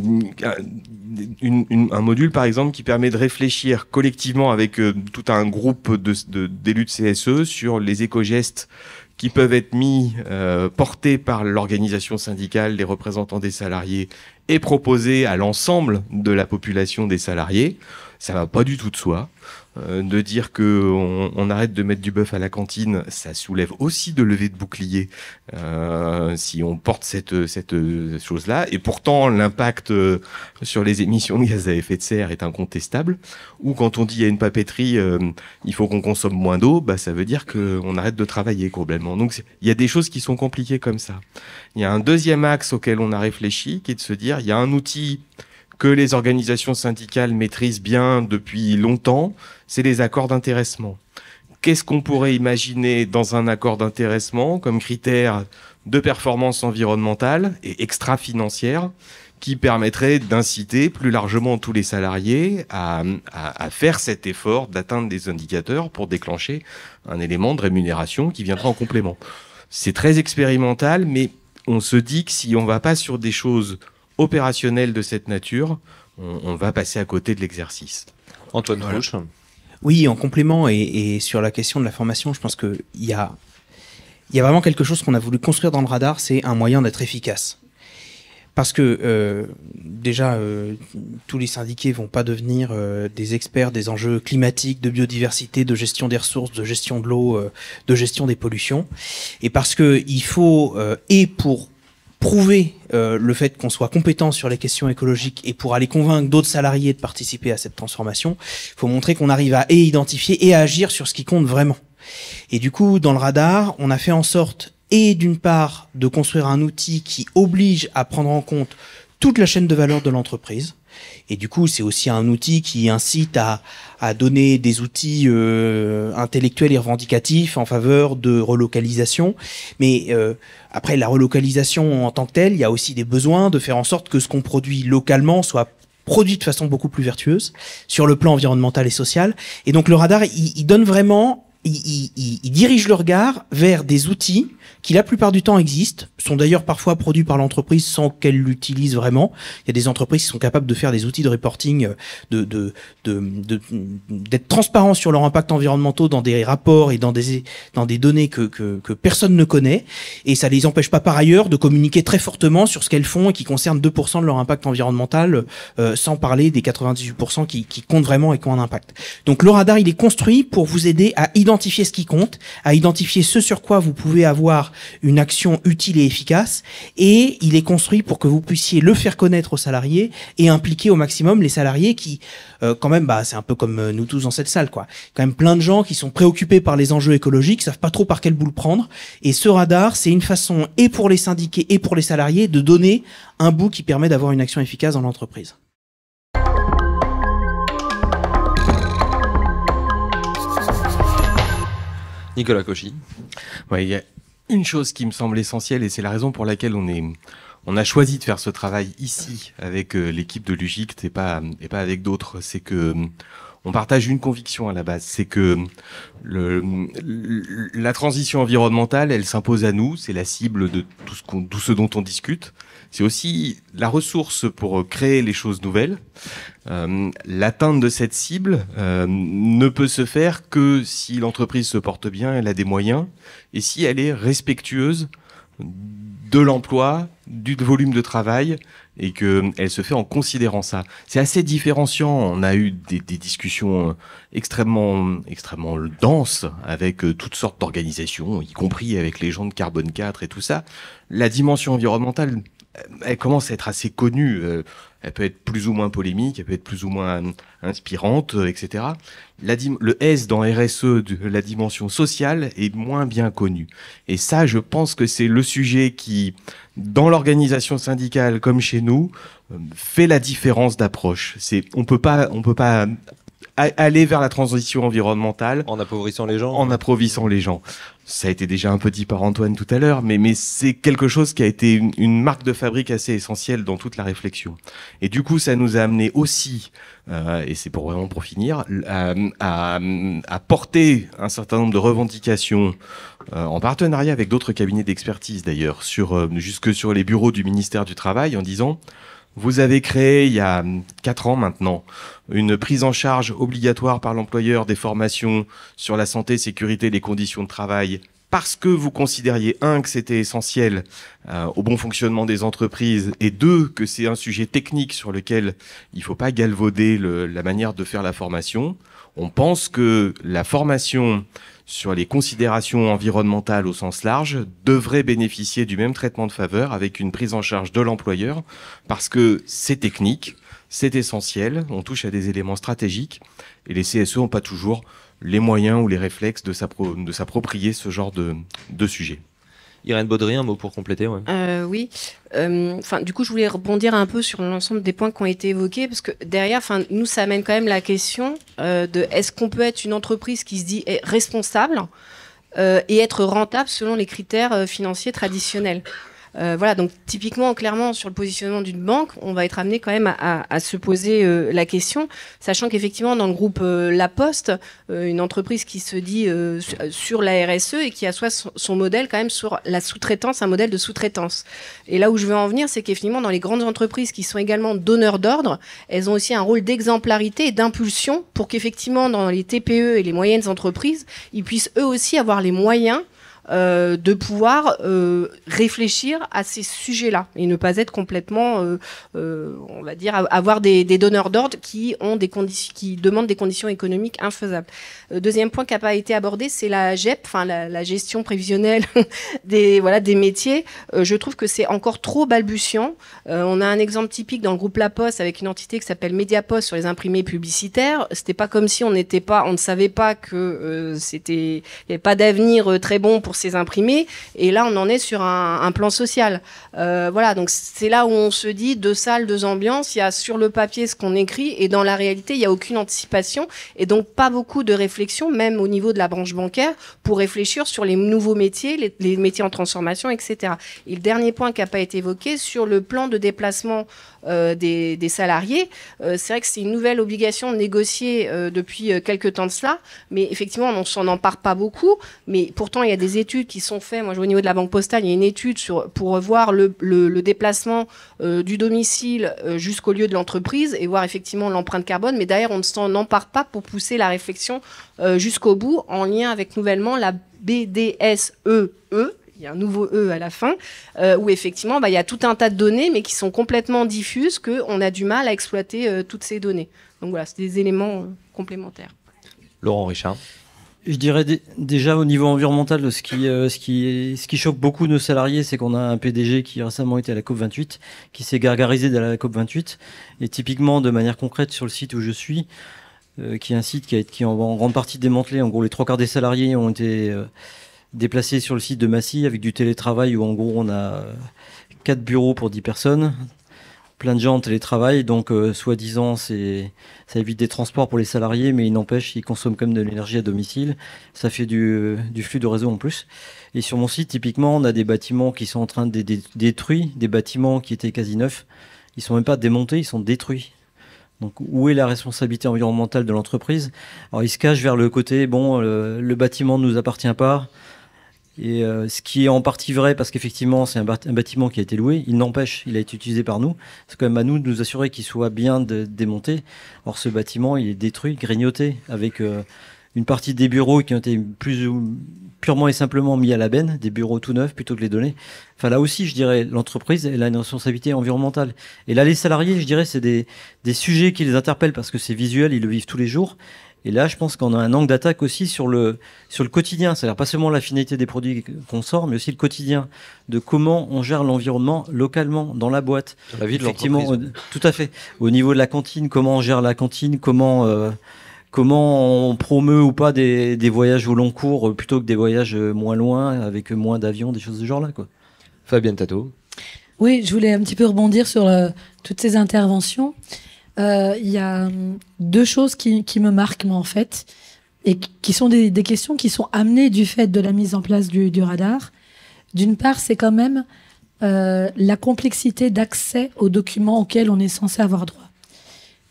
module par exemple qui permet de réfléchir collectivement avec tout un groupe d'élus de CSE sur les éco-gestes qui peuvent être portés par l'organisation syndicale, les représentants des salariés et proposés à l'ensemble de la population des salariés. Ça va pas du tout de soi. De dire que on arrête de mettre du bœuf à la cantine, ça soulève aussi de levée de bouclier si on porte cette chose-là. Et pourtant, l'impact sur les émissions de gaz à effet de serre est incontestable. Ou quand on dit il y a une papeterie, il faut qu'on consomme moins d'eau, bah ça veut dire qu'on arrête de travailler complètement. Donc il y a des choses qui sont compliquées comme ça. Il y a un deuxième axe auquel on a réfléchi, qui est de se dire il y a un outil que les organisations syndicales maîtrisent bien depuis longtemps, c'est les accords d'intéressement. Qu'est-ce qu'on pourrait imaginer dans un accord d'intéressement comme critère de performance environnementale et extra-financière qui permettrait d'inciter plus largement tous les salariés à faire cet effort d'atteindre des indicateurs pour déclencher un élément de rémunération qui viendra en complément. C'est très expérimental, mais on se dit que si on ne va pas sur des choses opérationnel de cette nature, on va passer à côté de l'exercice. Antoine Frouche. Oui, en complément et sur la question de la formation, je pense qu'il y a vraiment quelque chose qu'on a voulu construire dans le radar, c'est un moyen d'être efficace. Parce que déjà, tous les syndiqués vont pas devenir des experts des enjeux climatiques, de biodiversité, de gestion des ressources, de gestion de l'eau, de gestion des pollutions. Et parce que il faut, et pour prouver le fait qu'on soit compétent sur les questions écologiques et pour aller convaincre d'autres salariés de participer à cette transformation, il faut montrer qu'on arrive à identifier et à agir sur ce qui compte vraiment. Et du coup, dans le radar, on a fait en sorte, et d'une part, de construire un outil qui oblige à prendre en compte toute la chaîne de valeur de l'entreprise. Et du coup, c'est aussi un outil qui incite à donner des outils intellectuels et revendicatifs en faveur de relocalisation. Mais après, la relocalisation en tant que telle, il y a aussi des besoins de faire en sorte que ce qu'on produit localement soit produit de façon beaucoup plus vertueuse sur le plan environnemental et social. Et donc le radar, il donne vraiment... Il dirige le regard vers des outils qui la plupart du temps existent, sont d'ailleurs parfois produits par l'entreprise sans qu'elle l'utilise vraiment. Il y a des entreprises qui sont capables de faire des outils de reporting, d'être transparents sur leur impact environnementaux dans des rapports et dans des données que personne ne connaît, et ça les empêche pas par ailleurs de communiquer très fortement sur ce qu'elles font et qui concerne 2% de leur impact environnemental, sans parler des 98% qui comptent vraiment et qui ont un impact. Donc le radar, il est construit pour vous aider à identifier ce qui compte, à identifier ce sur quoi vous pouvez avoir une action utile et efficace, et il est construit pour que vous puissiez le faire connaître aux salariés et impliquer au maximum les salariés qui, quand même, c'est un peu comme nous tous dans cette salle, quoi. Quand même plein de gens qui sont préoccupés par les enjeux écologiques, savent pas trop par quel bout le prendre, et ce radar, c'est une façon, et pour les syndiqués et pour les salariés, de donner un bout qui permet d'avoir une action efficace dans l'entreprise. Nicolas Cauchy. Ouais, il y a une chose qui me semble essentielle et c'est la raison pour laquelle on a choisi de faire ce travail ici avec l'équipe de l'UGICT et pas avec d'autres. C'est que on partage une conviction à la base, c'est que la transition environnementale, elle s'impose à nous, c'est la cible de tout ce dont on discute. C'est aussi la ressource pour créer les choses nouvelles. L'atteinte de cette cible ne peut se faire que si l'entreprise se porte bien, elle a des moyens, et si elle est respectueuse de l'emploi, du volume de travail et qu'elle se fait en considérant ça. C'est assez différenciant. On a eu des discussions extrêmement denses avec toutes sortes d'organisations, y compris avec les gens de Carbone 4 et tout ça. La dimension environnementale, elle commence à être assez connue. Elle peut être plus ou moins polémique, elle peut être plus ou moins inspirante, etc. Le S dans RSE de la dimension sociale est moins bien connu. Et ça, je pense que c'est le sujet qui, dans l'organisation syndicale comme chez nous, fait la différence d'approche. On peut pas aller vers la transition environnementale En appauvrissant les gens. en approvissant les gens. Ça a été déjà un peu dit par Antoine tout à l'heure, mais c'est quelque chose qui a été une marque de fabrique assez essentielle dans toute la réflexion. Et du coup, ça nous a amené aussi, et c'est pour finir, à porter un certain nombre de revendications en partenariat avec d'autres cabinets d'expertise d'ailleurs, jusque sur les bureaux du ministère du Travail, en disant: vous avez créé, il y a 4 ans maintenant, une prise en charge obligatoire par l'employeur des formations sur la santé, sécurité et les conditions de travail, parce que vous considériez, 1, que c'était essentiel au bon fonctionnement des entreprises, et 2, que c'est un sujet technique sur lequel il ne faut pas galvauder la manière de faire la formation. On pense que la formation sur les considérations environnementales au sens large devrait bénéficier du même traitement de faveur avec une prise en charge de l'employeur, parce que c'est technique, c'est essentiel, on touche à des éléments stratégiques, et les CSE n'ont pas toujours les moyens ou les réflexes de s'approprier ce genre de sujet. Irène Baudry, un mot pour compléter. Ouais. Oui. Du coup, je voulais rebondir un peu sur l'ensemble des points qui ont été évoqués, parce que derrière, nous, ça amène quand même la question de est-ce qu'on peut être une entreprise qui se dit responsable et être rentable selon les critères financiers traditionnels. Voilà, donc typiquement, clairement, sur le positionnement d'une banque, on va être amené quand même à se poser la question, sachant qu'effectivement, dans le groupe La Poste, une entreprise qui se dit sur la RSE et qui assoit son modèle quand même sur la sous-traitance, un modèle de sous-traitance. Et là où je veux en venir, c'est qu'effectivement, dans les grandes entreprises qui sont également donneurs d'ordre, elles ont aussi un rôle d'exemplarité et d'impulsion pour qu'effectivement, dans les TPE et les moyennes entreprises, ils puissent eux aussi avoir les moyens de pouvoir réfléchir à ces sujets-là et ne pas être complètement, on va dire, avoir des donneurs d'ordre qui demandent des conditions économiques infaisables. Deuxième point qui n'a pas été abordé, c'est la GEP, enfin la gestion prévisionnelle des métiers. Je trouve que c'est encore trop balbutiant. On a un exemple typique dans le groupe La Poste avec une entité qui s'appelle Mediapost sur les imprimés publicitaires. C'était pas comme si on ne savait pas que il n'y avait pas d'avenir très bon pour ces imprimés, et là on en est sur un plan social. Voilà, donc c'est là où on se dit 2 salles, 2 ambiances, il y a sur le papier ce qu'on écrit, et dans la réalité il n'y a aucune anticipation, et donc pas beaucoup de réflexion, même au niveau de la branche bancaire, pour réfléchir sur les nouveaux métiers, les métiers en transformation, etc. Et le dernier point qui n'a pas été évoqué, sur le plan de déplacement des salariés, c'est vrai que c'est une nouvelle obligation négociée depuis quelques temps de cela, mais effectivement on s'en empare pas beaucoup, mais pourtant il y a des études qui sont faites. Moi je vois au niveau de la Banque Postale, il y a une étude pour voir le déplacement du domicile jusqu'au lieu de l'entreprise et voir effectivement l'empreinte carbone, mais d'ailleurs on ne s'en empare pas pour pousser la réflexion jusqu'au bout, en lien avec nouvellement la BDSEE, il y a un nouveau E à la fin, où effectivement il y a tout un tas de données, mais qui sont complètement diffuses, qu'on a du mal à exploiter toutes ces données. Donc voilà, c'est des éléments complémentaires. Laurent Richard. Je dirais déjà au niveau environnemental, ce qui choque beaucoup nos salariés, c'est qu'on a un PDG qui récemment était à la COP28, qui s'est gargarisé de la COP28, et typiquement de manière concrète sur le site où je suis, qui est un site qui est en grande partie démantelé. En gros, les 3/4 des salariés ont été déplacés sur le site de Massy avec du télétravail, où en gros on a 4 bureaux pour 10 personnes. Plein de gens en télétravail, donc soi-disant ça évite des transports pour les salariés, mais il n'empêche, ils consomment quand même de l'énergie à domicile. Ça fait du flux de réseau en plus. Et sur mon site, typiquement, on a des bâtiments qui sont en train d'être détruits, des bâtiments qui étaient quasi neufs. Ils sont même pas démontés, ils sont détruits. Donc où est la responsabilité environnementale de l'entreprise? Alors ils se cachent vers le côté, le bâtiment ne nous appartient pas. Et ce qui est en partie vrai, parce qu'effectivement c'est un bâtiment qui a été loué, il n'empêche, il a été utilisé par nous. C'est quand même à nous de nous assurer qu'il soit bien démonté. Or ce bâtiment, il est détruit, grignoté, avec une partie des bureaux qui ont été purement et simplement mis à la benne, des bureaux tout neufs plutôt que les donner. Enfin, là aussi, je dirais, l'entreprise, elle a une responsabilité environnementale. Et là, les salariés, je dirais, c'est des sujets qui les interpellent parce que c'est visuel, ils le vivent tous les jours. Et là, je pense qu'on a un angle d'attaque aussi sur le quotidien. C'est-à-dire pas seulement la finalité des produits qu'on sort, mais aussi le quotidien de comment on gère l'environnement localement, dans la boîte. Dans la vie de Effectivement, l'entreprise. tout à fait. Au niveau de la cantine, comment on gère la cantine, comment on promeut ou pas des voyages au long cours plutôt que des voyages moins loin, avec moins d'avions, des choses de ce genre-là, quoi. Fabienne Tato. Oui, je voulais un petit peu rebondir sur toutes ces interventions. Il y a deux choses qui me marquent, moi, en fait, et qui sont des questions qui sont amenées du fait de la mise en place du radar. D'une part, c'est quand même la complexité d'accès aux documents auxquels on est censé avoir droit.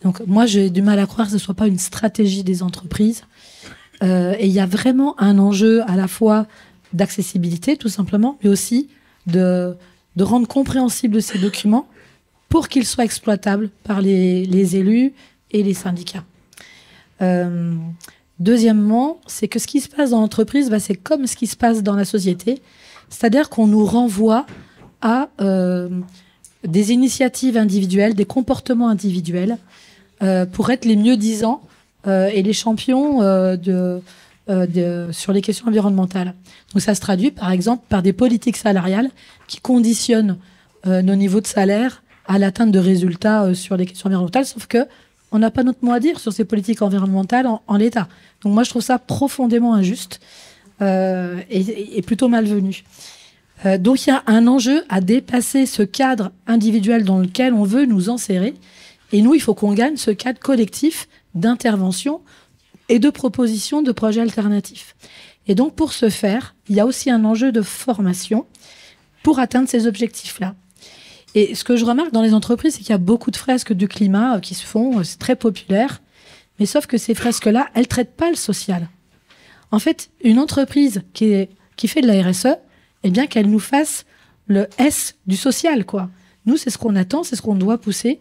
Donc, moi, j'ai du mal à croire que ce ne soit pas une stratégie des entreprises. Et il y a vraiment un enjeu à la fois d'accessibilité, tout simplement, mais aussi de rendre compréhensibles ces documents pour qu'ils soient exploitables par les élus et les syndicats. Deuxièmement, c'est que ce qui se passe dans l'entreprise, c'est comme ce qui se passe dans la société. C'est-à-dire qu'on nous renvoie à des initiatives individuelles, des comportements individuels, pour être les mieux-disants et les champions sur les questions environnementales. Donc ça se traduit, par exemple, par des politiques salariales qui conditionnent nos niveaux de salaire à l'atteinte de résultats sur les questions environnementales, sauf que on n'a pas notre mot à dire sur ces politiques environnementales en l'état. Donc moi, je trouve ça profondément injuste et plutôt malvenu. Donc il y a un enjeu à dépasser ce cadre individuel dans lequel on veut nous enserrer. Et nous, il faut qu'on gagne ce cadre collectif d'intervention et de proposition de projets alternatifs. Et donc pour ce faire, il y a aussi un enjeu de formation pour atteindre ces objectifs-là. Et ce que je remarque dans les entreprises, c'est qu'il y a beaucoup de fresques du climat qui se font, c'est très populaire, mais sauf que ces fresques-là, elles ne traitent pas le social. En fait, une entreprise qui fait de la RSE, eh bien qu'elle nous fasse le S du social, quoi. Nous, c'est ce qu'on attend, c'est ce qu'on doit pousser.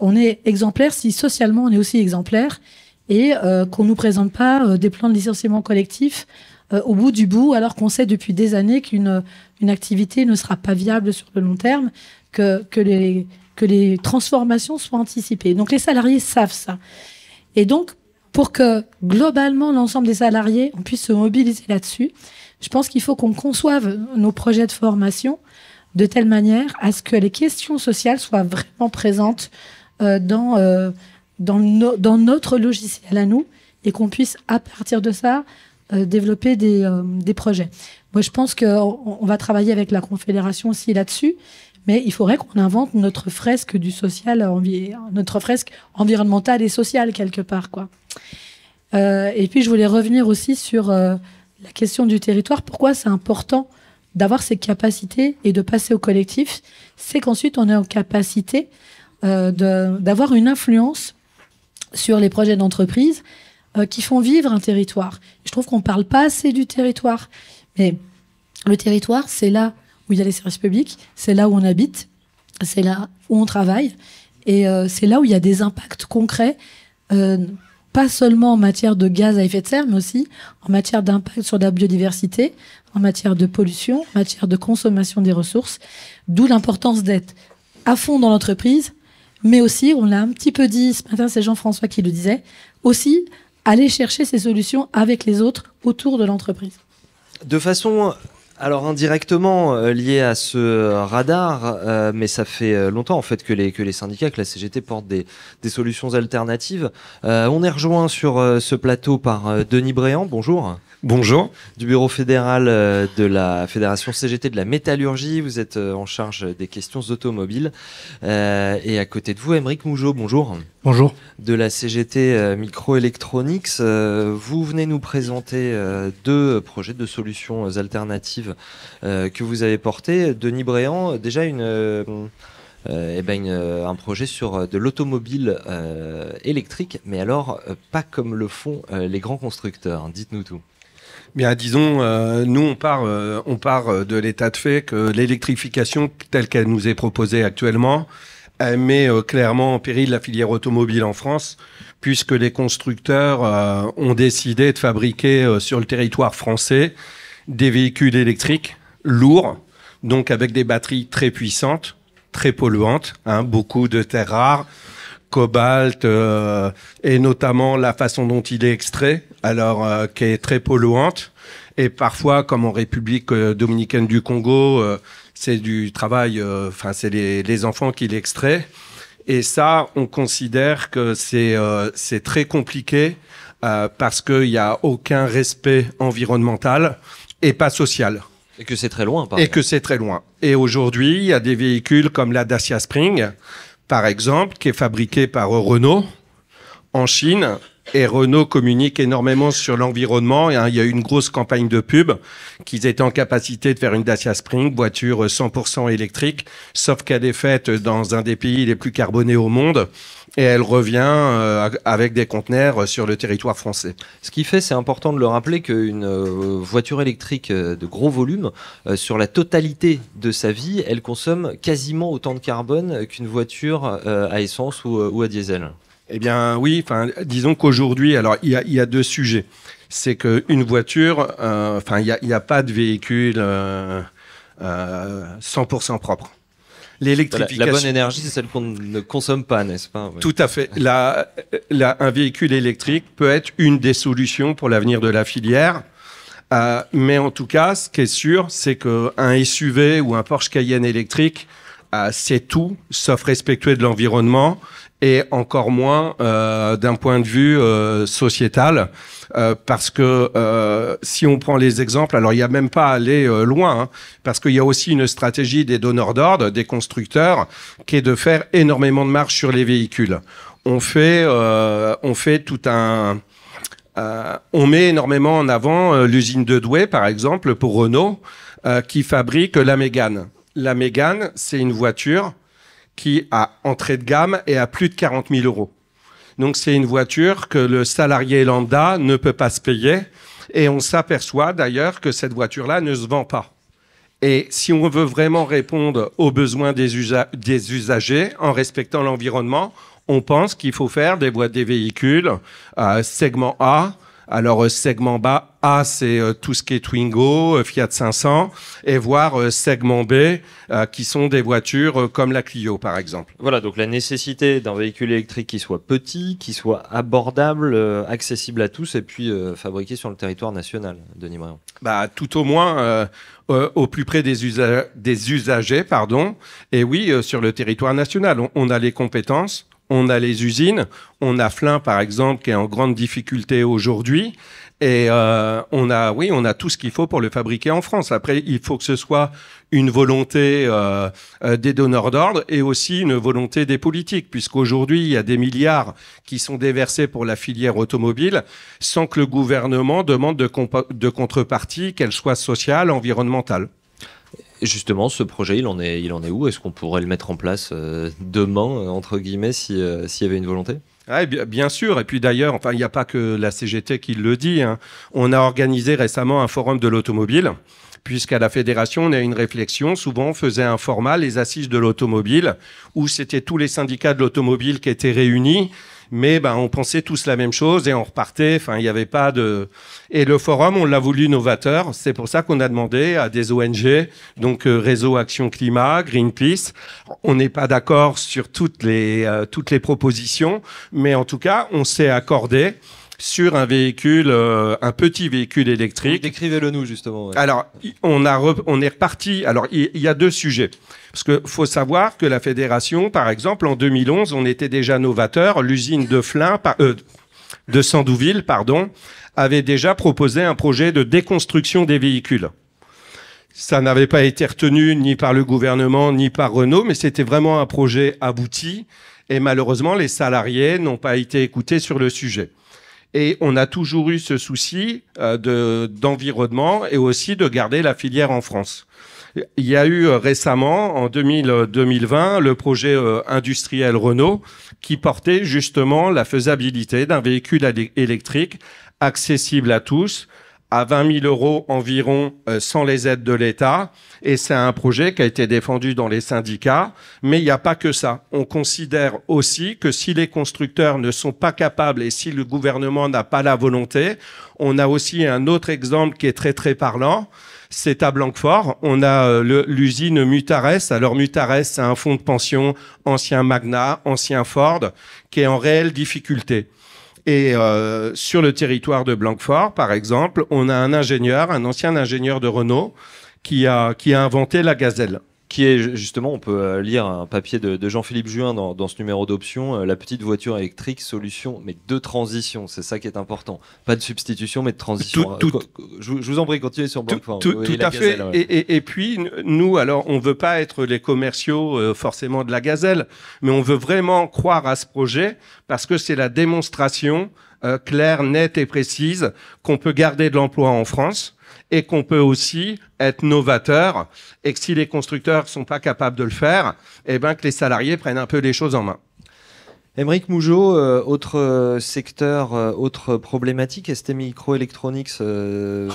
On est exemplaire si socialement on est aussi exemplaire et qu'on ne nous présente pas des plans de licenciement collectif au bout du bout, alors qu'on sait depuis des années qu'une activité ne sera pas viable sur le long terme, que les transformations soient anticipées. Donc les salariés savent ça. Et donc, pour que globalement l'ensemble des salariés on puisse se mobiliser là-dessus, je pense qu'il faut qu'on conçoive nos projets de formation de telle manière à ce que les questions sociales soient vraiment présentes dans notre logiciel à nous et qu'on puisse, à partir de ça, développer des projets. Moi, je pense qu'on va travailler avec la Confédération aussi là-dessus, mais il faudrait qu'on invente notre fresque du social, notre fresque environnementale et sociale quelque part, quoi. Et puis, je voulais revenir aussi sur la question du territoire. Pourquoi c'est important d'avoir ces capacités et de passer au collectif? C'est qu'ensuite, on est en capacité d'avoir une influence sur les projets d'entreprise qui font vivre un territoire. Je trouve qu'on ne parle pas assez du territoire. Mais le territoire, c'est là où il y a les services publics, c'est là où on habite, c'est là où on travaille, et c'est là où il y a des impacts concrets, pas seulement en matière de gaz à effet de serre, mais aussi en matière d'impact sur la biodiversité, en matière de pollution, en matière de consommation des ressources, d'où l'importance d'être à fond dans l'entreprise, mais aussi, on l'a un petit peu dit ce matin, c'est Jean-François qui le disait, aussi aller chercher ces solutions avec les autres autour de l'entreprise. De façon, alors indirectement liée à ce radar, mais ça fait longtemps en fait que les syndicats, que la CGT portent des solutions alternatives. On est rejoint sur ce plateau par Denis Bréant, bonjour. Bonjour. Du bureau fédéral de la Fédération CGT de la métallurgie. Vous êtes en charge des questions automobiles. Et à côté de vous, Aymeric Mougeot, bonjour. Bonjour. De la CGT Microelectronics. Vous venez nous présenter deux projets de solutions alternatives que vous avez portés. Denis Bréant, déjà un projet sur de l'automobile électrique, mais alors pas comme le font les grands constructeurs. Dites-nous tout. Bien, disons, nous on part de l'état de fait que l'électrification telle qu'elle nous est proposée actuellement elle met clairement en péril la filière automobile en France, puisque les constructeurs ont décidé de fabriquer sur le territoire français des véhicules électriques lourds, donc avec des batteries très puissantes, très polluantes, beaucoup de terres rares, cobalt, et notamment la façon dont il est extrait, alors qui est très polluante. Et parfois, comme en République dominicaine du Congo, c'est du travail, c'est les enfants qui l'extraient. Et ça, on considère que c'est très compliqué parce qu'il n'y a aucun respect environnemental et pas social. Et que c'est très loin, par Et exemple. que c'est très loin. Et aujourd'hui, il y a des véhicules comme la Dacia Spring, par exemple, qui est fabriqué par Renault en Chine. Et Renault communique énormément sur l'environnement. Il y a eu une grosse campagne de pub qu'ils étaient en capacité de faire une Dacia Spring, voiture 100% électrique, sauf qu'elle est faite dans un des pays les plus carbonés au monde. Et elle revient avec des conteneurs sur le territoire français. Ce qui fait, c'est important de le rappeler, qu'une voiture électrique de gros volume, sur la totalité de sa vie, elle consomme quasiment autant de carbone qu'une voiture à essence ou à diesel. Eh bien oui, disons qu'aujourd'hui, alors il y a deux sujets. C'est qu'une voiture, il n'y a pas de véhicule 100% propre. L'électrification. La bonne énergie, c'est celle qu'on ne consomme pas, n'est-ce pas? Oui. Tout à fait. Un véhicule électrique peut être une des solutions pour l'avenir de la filière. Mais en tout cas, ce qui est sûr, c'est qu'un SUV ou un Porsche Cayenne électrique, c'est tout sauf respectueux de l'environnement et encore moins d'un point de vue sociétal. Parce que si on prend les exemples, alors il n'y a même pas à aller loin, parce qu'il y a aussi une stratégie des donneurs d'ordre, des constructeurs, qui est de faire énormément de marge sur les véhicules. On fait tout un... on met énormément en avant l'usine de Douai, par exemple, pour Renault, qui fabrique la Mégane. La Mégane, c'est une voiture qui a entrée de gamme et à plus de 40 000 euros. Donc, c'est une voiture que le salarié lambda ne peut pas se payer. Et on s'aperçoit d'ailleurs que cette voiture-là ne se vend pas. Et si on veut vraiment répondre aux besoins des usagers en respectant l'environnement, on pense qu'il faut faire des véhicules segment A. Alors, segment bas A, c'est tout ce qui est Twingo, Fiat 500, et voire segment B, qui sont des voitures comme la Clio, par exemple. Voilà, donc la nécessité d'un véhicule électrique qui soit petit, qui soit abordable, accessible à tous, et puis fabriqué sur le territoire national, Denis Bréant. Tout au moins au plus près des usagers, pardon. Et oui, sur le territoire national, on a les compétences. On a les usines, on a Flins par exemple qui est en grande difficulté aujourd'hui et on a tout ce qu'il faut pour le fabriquer en France. Après, il faut que ce soit une volonté des donneurs d'ordre et aussi une volonté des politiques, puisqu'aujourd'hui il y a des milliards qui sont déversés pour la filière automobile sans que le gouvernement demande de contrepartie, qu'elle soit sociale, environnementale. Justement, ce projet, il en est où? Est-ce qu'on pourrait le mettre en place demain, entre guillemets, s'il y avait une volonté? Bien sûr. Et puis d'ailleurs, il n'y a pas que la CGT qui le dit. On a organisé récemment un forum de l'automobile, puisqu'à la fédération, on a une réflexion. Souvent, on faisait un format, les assises de l'automobile, où c'était tous les syndicats de l'automobile qui étaient réunis. Mais on pensait tous la même chose et on repartait. Il n'y avait pas de... Et le forum, on l'a voulu novateur. C'est pour ça qu'on a demandé à des ONG, donc Réseau Action Climat, Greenpeace. On n'est pas d'accord sur toutes les propositions, mais en tout cas, on s'est accordé sur un véhicule, un petit véhicule électrique. Décrivez-le nous, justement. Ouais. Alors, on est reparti. Alors, il y a deux sujets. Parce que faut savoir que la fédération, par exemple, en 2011, on était déjà novateur. L'usine de Flins, de Sandouville, avait déjà proposé un projet de déconstruction des véhicules. Ça n'avait pas été retenu ni par le gouvernement, ni par Renault, mais c'était vraiment un projet abouti. Et malheureusement, les salariés n'ont pas été écoutés sur le sujet. Et on a toujours eu ce souci d'environnement et aussi de garder la filière en France. Il y a eu récemment, en 2020, le projet industriel Renault qui portait justement la faisabilité d'un véhicule électrique accessible à tous, à 20 000 euros environ sans les aides de l'État. Et c'est un projet qui a été défendu dans les syndicats. Mais il n'y a pas que ça. On considère aussi que si les constructeurs ne sont pas capables et si le gouvernement n'a pas la volonté, on a aussi un autre exemple qui est très très parlant. C'est à Blanquefort. On a l'usine Mutares. Alors Mutares, c'est un fonds de pension ancien Magna, ancien Ford, qui est en réelle difficulté. Et sur le territoire de Blanquefort, par exemple, on a un ancien ingénieur de Renault, qui a inventé la Gazelle. Qui est justement, on peut lire un papier de Jean-Philippe Juin dans ce numéro d'option, la petite voiture électrique, solution, mais de transition, c'est ça qui est important. Pas de substitution, mais de transition. Je vous en prie, continuez sur Blanquefort. Tout à fait. Ouais. Et puis, nous, alors, on veut pas être les commerciaux forcément de la Gazelle, mais on veut vraiment croire à ce projet parce que c'est la démonstration claire, nette et précise qu'on peut garder de l'emploi en France et qu'on peut aussi être novateur, et que si les constructeurs sont pas capables de le faire, eh ben que les salariés prennent un peu les choses en main. Aymeric Mougeot, autre secteur, autre problématique, ST Microelectronics,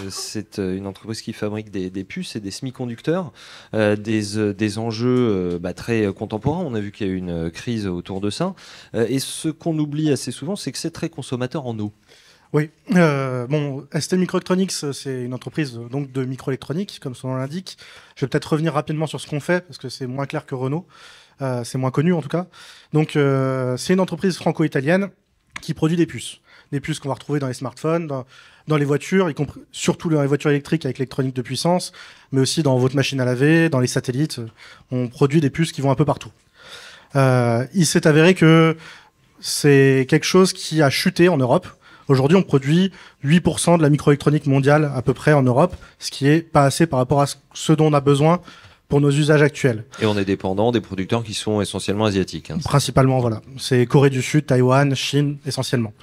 c'est une entreprise qui fabrique des puces et des semi-conducteurs, des enjeux très contemporains. On a vu qu'il y a eu une crise autour de ça. Et ce qu'on oublie assez souvent, c'est que c'est très consommateur en eau. Oui, ST Microelectronics, c'est une entreprise donc de microélectronique, comme son nom l'indique. Je vais peut-être revenir rapidement sur ce qu'on fait, parce que c'est moins clair que Renault. C'est moins connu en tout cas. Donc c'est une entreprise franco-italienne qui produit des puces qu'on va retrouver dans les smartphones, dans les voitures, y compris surtout dans les voitures électriques avec l'électronique de puissance, mais aussi dans votre machine à laver, dans les satellites. On produit des puces qui vont un peu partout. Il s'est avéré que c'est quelque chose qui a chuté en Europe. Aujourd'hui, on produit 8% de la microélectronique mondiale à peu près en Europe, ce qui est pas assez par rapport à ce dont on a besoin pour nos usages actuels. Et on est dépendant des producteurs qui sont essentiellement asiatiques. Principalement, voilà. C'est Corée du Sud, Taïwan, Chine, essentiellement.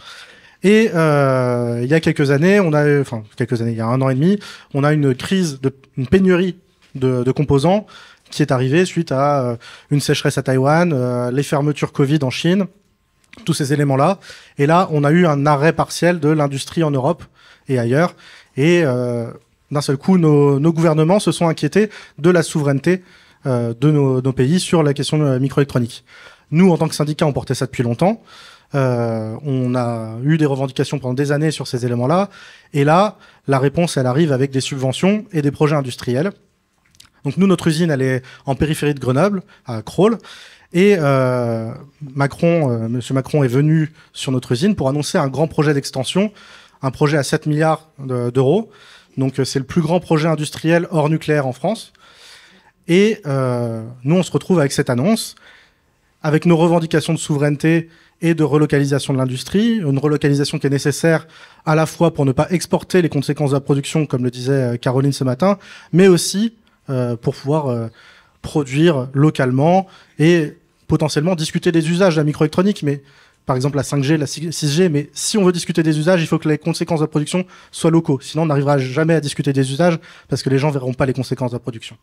Et il y a quelques années, il y a 1 an et demi, on a une pénurie de composants qui est arrivée suite à une sécheresse à Taïwan, les fermetures Covid en Chine, tous ces éléments-là. Et là, on a eu un arrêt partiel de l'industrie en Europe et ailleurs. Et d'un seul coup, nos gouvernements se sont inquiétés de la souveraineté de nos pays sur la question de microélectronique. Nous, en tant que syndicat, on portait ça depuis longtemps. On a eu des revendications pendant des années sur ces éléments-là. Et là, la réponse, elle arrive avec des subventions et des projets industriels. Donc nous, notre usine, elle est en périphérie de Grenoble, à Crolles. Et Monsieur Macron est venu sur notre usine pour annoncer un grand projet d'extension, un projet à 7 milliards d'euros. Donc c'est le plus grand projet industriel hors nucléaire en France. Et nous, on se retrouve avec cette annonce, avec nos revendications de souveraineté et de relocalisation de l'industrie, une relocalisation qui est nécessaire à la fois pour ne pas exporter les conséquences de la production, comme le disait Caroline ce matin, mais aussi pour pouvoir produire localement et potentiellement discuter des usages de la microélectronique, mais par exemple la 5G, la 6G, mais si on veut discuter des usages, il faut que les conséquences de la production soient locaux. Sinon, on n'arrivera jamais à discuter des usages parce que les gens verront pas les conséquences de la production.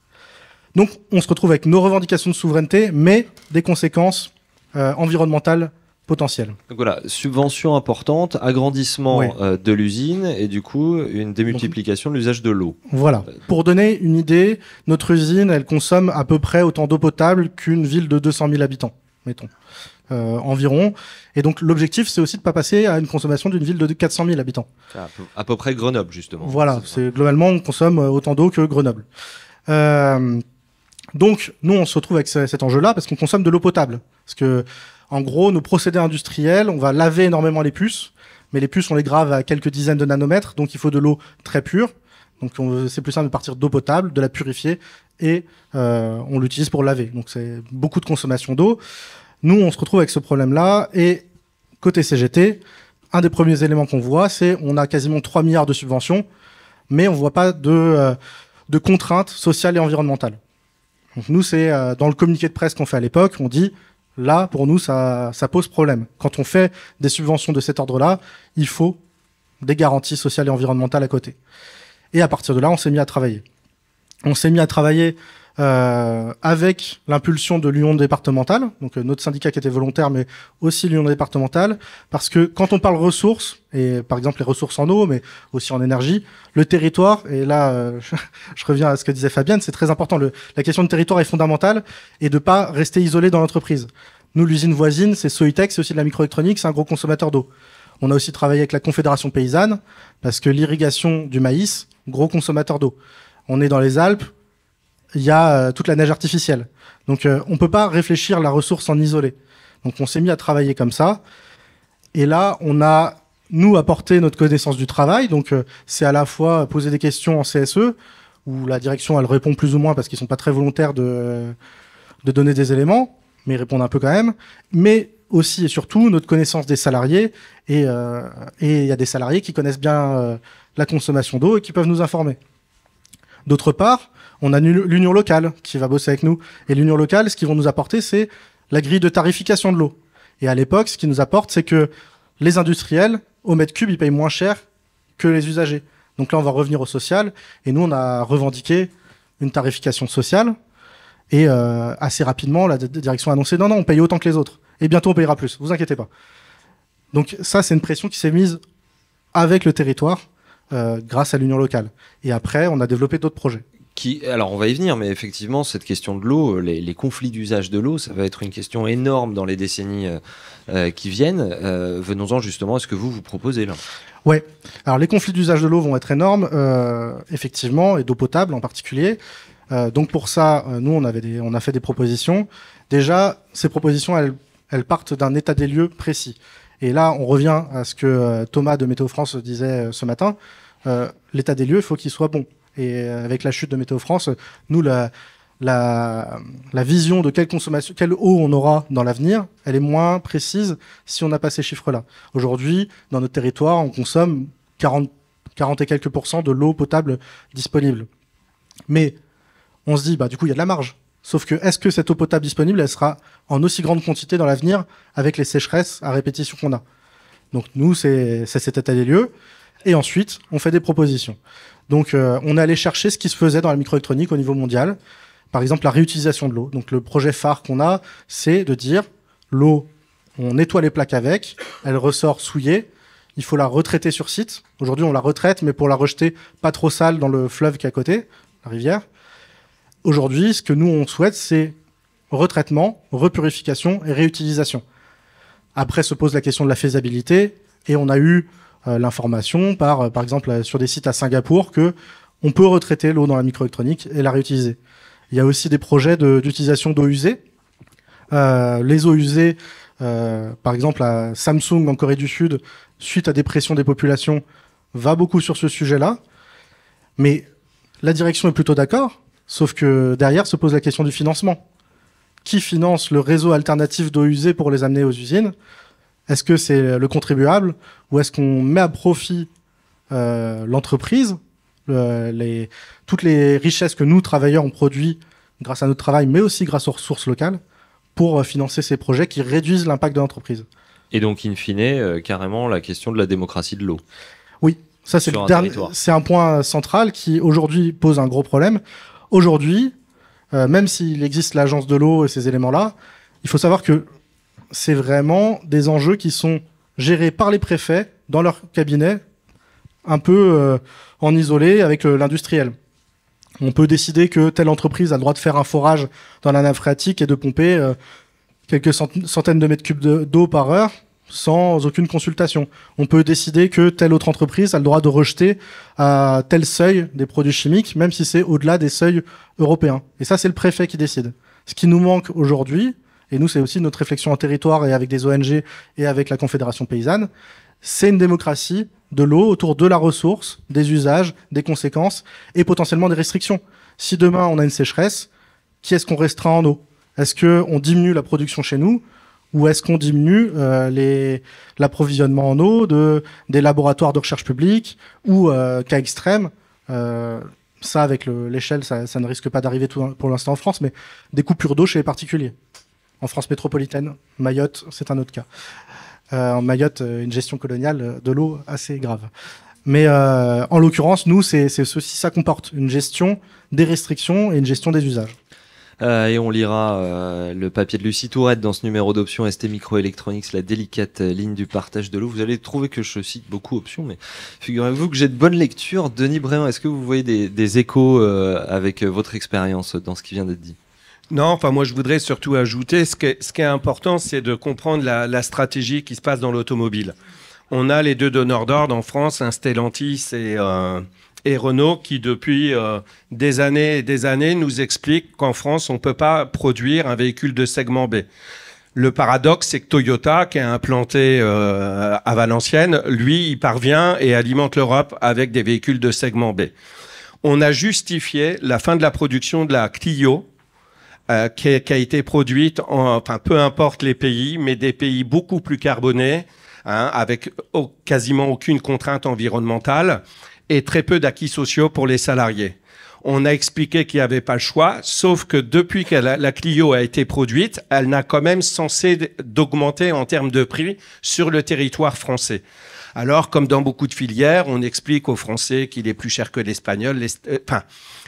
Donc, on se retrouve avec nos revendications de souveraineté, mais des conséquences environnementales potentielles. Donc voilà, subvention importante, agrandissement de l'usine et du coup, une démultiplication de l'usage de l'eau. Voilà. Pour donner une idée, notre usine, elle consomme à peu près autant d'eau potable qu'une ville de 200 000 habitants, mettons. Environ. Et donc l'objectif, c'est aussi de ne pas passer à une consommation d'une ville de 400 000 habitants. À peu près Grenoble, justement. Voilà, globalement, on consomme autant d'eau que Grenoble. Donc, nous, on se retrouve avec cet enjeu-là parce qu'on consomme de l'eau potable. Parce que, en gros, nos procédés industriels, on va laver énormément les puces, mais les puces, on les grave à quelques dizaines de nanomètres, donc il faut de l'eau très pure. Donc, c'est plus simple de partir d'eau potable, de la purifier, et on l'utilise pour laver. Donc, c'est beaucoup de consommation d'eau. Nous, on se retrouve avec ce problème-là, et côté CGT, un des premiers éléments qu'on voit, c'est on a quasiment 3 milliards de subventions, mais on voit pas de contraintes sociales et environnementales. Donc nous, c'est dans le communiqué de presse qu'on fait à l'époque, on dit, là, pour nous, ça pose problème. Quand on fait des subventions de cet ordre-là, il faut des garanties sociales et environnementales à côté. Et à partir de là, on s'est mis à travailler. On s'est mis à travailler avec l'impulsion de l'union départementale, donc notre syndicat qui était volontaire, mais aussi l'union départementale, parce que quand on parle ressources, et par exemple les ressources en eau, mais aussi en énergie, le territoire, et là je reviens à ce que disait Fabienne, c'est très important, la question de territoire est fondamentale, et de pas rester isolé dans l'entreprise. Nous, l'usine voisine, c'est Soitec, c'est aussi de la microélectronique, c'est un gros consommateur d'eau. On a aussi travaillé avec la Confédération paysanne, parce que l'irrigation du maïs, gros consommateur d'eau. On est dans les Alpes, il y a toute la neige artificielle. Donc on peut pas réfléchir la ressource en isolé. Donc on s'est mis à travailler comme ça. Et là, on a, nous, apporté notre connaissance du travail. Donc c'est à la fois poser des questions en CSE, où la direction, elle répond plus ou moins parce qu'ils sont pas très volontaires de donner des éléments, mais ils répondent un peu quand même. Mais aussi et surtout notre connaissance des salariés. Et il y a des salariés qui connaissent bien la consommation d'eau et qui peuvent nous informer. D'autre part, on a l'union locale qui va bosser avec nous. Et l'union locale, ce qu'ils vont nous apporter, c'est la grille de tarification de l'eau. Et à l'époque, ce qu'ils nous apportent, c'est que les industriels, au mètre cube, ils payent moins cher que les usagers. Donc là, on va revenir au social. Et nous, on a revendiqué une tarification sociale. Et assez rapidement, la direction a annoncé « Non, on paye autant que les autres. Et bientôt, on payera plus. Vous inquiétez pas. » Donc ça, c'est une pression qui s'est mise avec le territoire grâce à l'union locale. Et après, on a développé d'autres projets. Alors on va y venir, mais effectivement, cette question de l'eau, les conflits d'usage de l'eau, ça va être une question énorme dans les décennies qui viennent. Venons-en justement à ce que vous proposez là. Ouais. Alors les conflits d'usage de l'eau vont être énormes, effectivement, et d'eau potable en particulier. Donc pour ça, nous, on a fait des propositions. Déjà, ces propositions, elles partent d'un état des lieux précis. Et là, on revient à ce que Thomas de Météo France disait ce matin. L'état des lieux, il faut qu'il soit bon. Et avec la chute de Météo France, nous, la vision de quelle eau on aura dans l'avenir, elle est moins précise si on n'a pas ces chiffres-là. Aujourd'hui, dans notre territoire, on consomme 40 et quelques % de l'eau potable disponible. Mais on se dit, du coup, il y a de la marge. Sauf que, est-ce que cette eau potable disponible, elle sera en aussi grande quantité dans l'avenir avec les sécheresses à répétition qu'on a? Donc nous, c'est cet état des lieux. Et ensuite, on fait des propositions. Donc, on est allé chercher ce qui se faisait dans la microélectronique au niveau mondial. Par exemple, la réutilisation de l'eau. Donc, le projet phare qu'on a, c'est de dire, l'eau, on nettoie les plaques avec, elle ressort souillée, il faut la retraiter sur site. Aujourd'hui, on la retraite, mais pour la rejeter pas trop sale dans le fleuve qui est à côté, la rivière. Aujourd'hui, ce que nous, on souhaite, c'est retraitement, repurification et réutilisation. Après, se pose la question de la faisabilité, et on a eu l'information par exemple sur des sites à Singapour que on peut retraiter l'eau dans la microélectronique et la réutiliser. Il y a aussi des projets d'utilisation d'eau usée. Les eaux usées, par exemple à Samsung en Corée du Sud, suite à des pressions des populations, va beaucoup sur ce sujet-là. Mais la direction est plutôt d'accord, sauf que derrière se pose la question du financement. Qui finance le réseau alternatif d'eau usée pour les amener aux usines ? Est-ce que c'est le contribuable ou est-ce qu'on met à profit l'entreprise, toutes les richesses que nous, travailleurs, on produit grâce à notre travail, mais aussi grâce aux ressources locales, pour financer ces projets qui réduisent l'impact de l'entreprise. Et donc, in fine, carrément la question de la démocratie de l'eau. Oui, ça c'est un point central qui aujourd'hui pose un gros problème. Aujourd'hui, même s'il existe l'agence de l'eau et ces éléments-là, il faut savoir que c'est vraiment des enjeux qui sont gérés par les préfets dans leur cabinet, un peu en isolé avec l'industriel. On peut décider que telle entreprise a le droit de faire un forage dans la nappe phréatique et de pomper quelques centaines de mètres cubes d'eau par heure sans aucune consultation. On peut décider que telle autre entreprise a le droit de rejeter à tel seuil des produits chimiques, même si c'est au-delà des seuils européens. Et ça, c'est le préfet qui décide. Ce qui nous manque aujourd'hui, et nous, c'est aussi notre réflexion en territoire et avec des ONG et avec la Confédération paysanne, c'est une démocratie de l'eau autour de la ressource, des usages, des conséquences et potentiellement des restrictions. Si demain, on a une sécheresse, qui est-ce qu'on restreint en eau? Est-ce qu'on diminue la production chez nous ou est-ce qu'on diminue l'approvisionnement en eau des laboratoires de recherche publique ou, cas extrême, ça, avec l'échelle, ça ne risque pas d'arriver pour l'instant en France, mais des coupures d'eau chez les particuliers. En France métropolitaine, Mayotte, c'est un autre cas. En Mayotte, une gestion coloniale de l'eau assez grave. Mais en l'occurrence, nous, c'est ceci, ça comporte une gestion des restrictions et une gestion des usages. Et on lira le papier de Lucie Tourette dans ce numéro d'options ST Microelectronics, la délicate ligne du partage de l'eau. Vous allez trouver que je cite beaucoup options, mais figurez-vous que j'ai de bonnes lectures. Denis Bréant, est-ce que vous voyez des échos avec votre expérience dans ce qui vient d'être dit? Non, enfin moi je voudrais surtout ajouter, ce qui est important, c'est de comprendre la stratégie qui se passe dans l'automobile. On a les deux donneurs d'ordre en France, Stellantis et Renault, qui depuis des années et des années nous expliquent qu'en France, on ne peut pas produire un véhicule de segment B. Le paradoxe, c'est que Toyota, qui est implanté à Valenciennes, lui, il parvient et alimente l'Europe avec des véhicules de segment B. On a justifié la fin de la production de la Clio, qui a été produite, enfin peu importe les pays, mais des pays beaucoup plus carbonés, avec quasiment aucune contrainte environnementale et très peu d'acquis sociaux pour les salariés. On a expliqué qu'il n'y avait pas le choix, sauf que depuis que la Clio a été produite, elle n'a quand même cessé d'augmenter en termes de prix sur le territoire français. Alors, comme dans beaucoup de filières, on explique aux Français qu'il est plus cher que l'espagnol,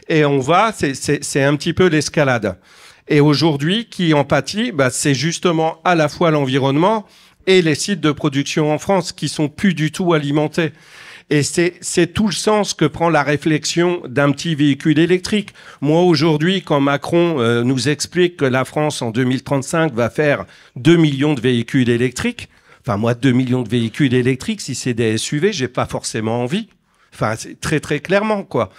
et on va, c'est un petit peu l'escalade. Et aujourd'hui, qui en pâtit, c'est justement à la fois l'environnement et les sites de production en France qui sont plus du tout alimentés. Et c'est tout le sens que prend la réflexion d'un petit véhicule électrique. Moi, aujourd'hui, quand Macron nous explique que la France, en 2035, va faire 2 millions de véhicules électriques, enfin, moi, 2 millions de véhicules électriques, si c'est des SUV, j'ai pas forcément envie. Enfin, c'est très, très clairement, quoi.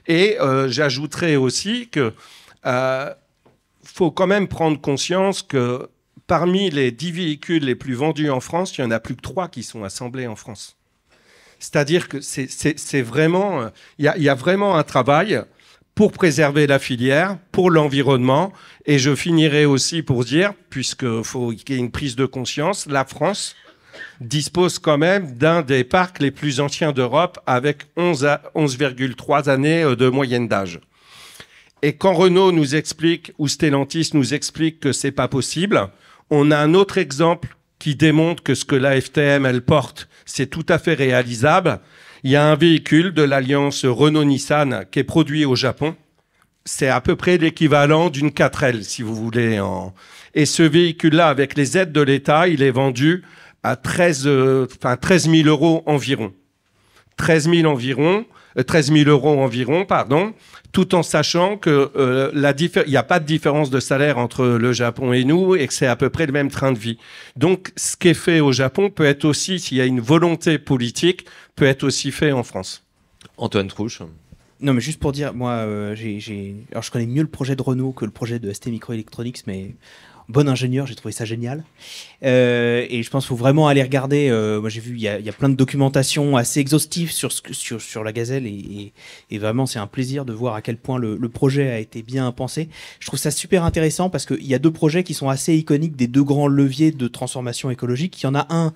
Et j'ajouterais aussi que faut quand même prendre conscience que parmi les 10 véhicules les plus vendus en France, il n'y en a plus que 3 qui sont assemblés en France. C'est-à-dire que c'est vraiment, il y a vraiment un travail pour préserver la filière, pour l'environnement. Et je finirai aussi pour dire, puisqu'il faut qu'il y ait une prise de conscience, la France dispose quand même d'un des parcs les plus anciens d'Europe avec 11,3 années de moyenne d'âge. Et quand Renault nous explique, ou Stellantis nous explique que c'est pas possible, on a un autre exemple qui démontre que ce que la FTM, elle porte, c'est tout à fait réalisable. Il y a un véhicule de l'alliance Renault-Nissan qui est produit au Japon. C'est à peu près l'équivalent d'une 4L, si vous voulez. Et ce véhicule-là, avec les aides de l'État, il est vendu à 13 000 euros environ. 13 000 euros environ, pardon, tout en sachant que il n'y a pas de différence de salaire entre le Japon et nous et que c'est à peu près le même train de vie. Donc, ce qui est fait au Japon peut être aussi, s'il y a une volonté politique, peut être aussi fait en France. Antoine Trouche. Non, mais juste pour dire, moi, alors je connais mieux le projet de Renault que le projet de ST Microelectronics, mais bon ingénieur, j'ai trouvé ça génial. Et je pense qu'il faut vraiment aller regarder. Moi, j'ai vu, il y a plein de documentation assez exhaustive sur la Gazelle et vraiment, c'est un plaisir de voir à quel point le projet a été bien pensé. Je trouve ça super intéressant parce qu'il y a deux projets qui sont assez iconiques des deux grands leviers de transformation écologique. Il y en a un,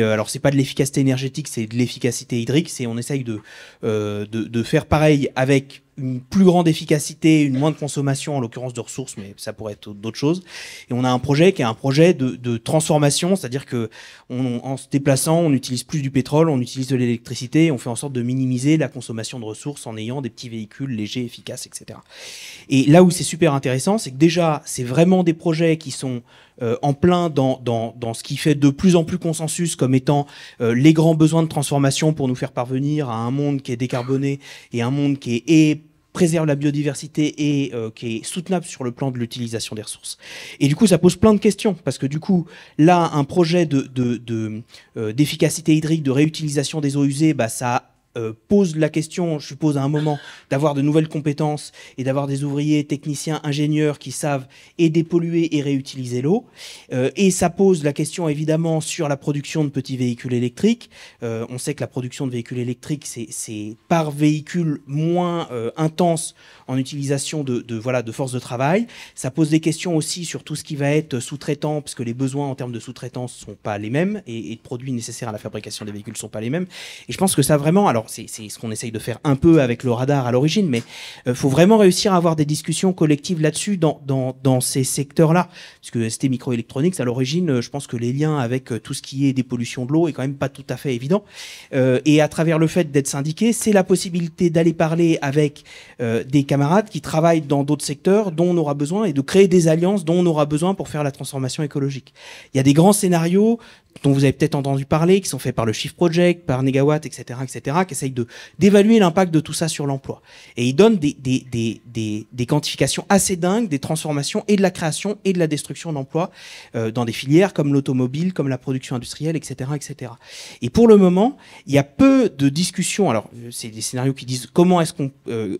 alors c'est pas de l'efficacité énergétique, c'est de l'efficacité hydrique. On essaye de faire pareil avec une plus grande efficacité, une moindre consommation, en l'occurrence de ressources, mais ça pourrait être d'autres choses. Et on a un projet qui est un projet de transformation, c'est-à-dire que en se déplaçant, on utilise plus du pétrole, on utilise de l'électricité, et on fait en sorte de minimiser la consommation de ressources en ayant des petits véhicules légers, efficaces, etc. Et là où c'est super intéressant, c'est que déjà, c'est vraiment des projets qui sont en plein dans ce qui fait de plus en plus consensus comme étant les grands besoins de transformation pour nous faire parvenir à un monde qui est décarboné et un monde qui préserve la biodiversité et qui est soutenable sur le plan de l'utilisation des ressources. Et du coup, ça pose plein de questions, parce que du coup, là, un projet d'efficacité hydrique, de réutilisation des eaux usées, ça pose la question, je suppose, à un moment, d'avoir de nouvelles compétences et d'avoir des ouvriers, techniciens, ingénieurs qui savent et dépolluer et réutiliser l'eau. Et ça pose la question, évidemment, sur la production de petits véhicules électriques. On sait que la production de véhicules électriques, c'est par véhicule moins intense en utilisation de force de travail. Ça pose des questions aussi sur tout ce qui va être sous-traitant, parce que les besoins en termes de sous-traitance ne sont pas les mêmes et de produits nécessaires à la fabrication des véhicules ne sont pas les mêmes. Et je pense que ça, vraiment... Alors, Alors c'est ce qu'on essaye de faire un peu avec le radar à l'origine, mais faut vraiment réussir à avoir des discussions collectives là-dessus dans ces secteurs-là. Parce que ST Microelectronics, à l'origine, je pense que les liens avec tout ce qui est dépollution de l'eau est quand même pas tout à fait évident. Et à travers le fait d'être syndiqué, c'est la possibilité d'aller parler avec des camarades qui travaillent dans d'autres secteurs dont on aura besoin et de créer des alliances dont on aura besoin pour faire la transformation écologique. Il y a des grands scénarios dont vous avez peut-être entendu parler, qui sont faits par le Shift Project, par Negawatt, etc., qui essayent d'évaluer l'impact de tout ça sur l'emploi. Et ils donnent des quantifications assez dingues des transformations et de la création et de la destruction d'emplois dans des filières comme l'automobile, comme la production industrielle, etc., etc. Et pour le moment, il y a peu de discussions. Alors, c'est des scénarios qui disent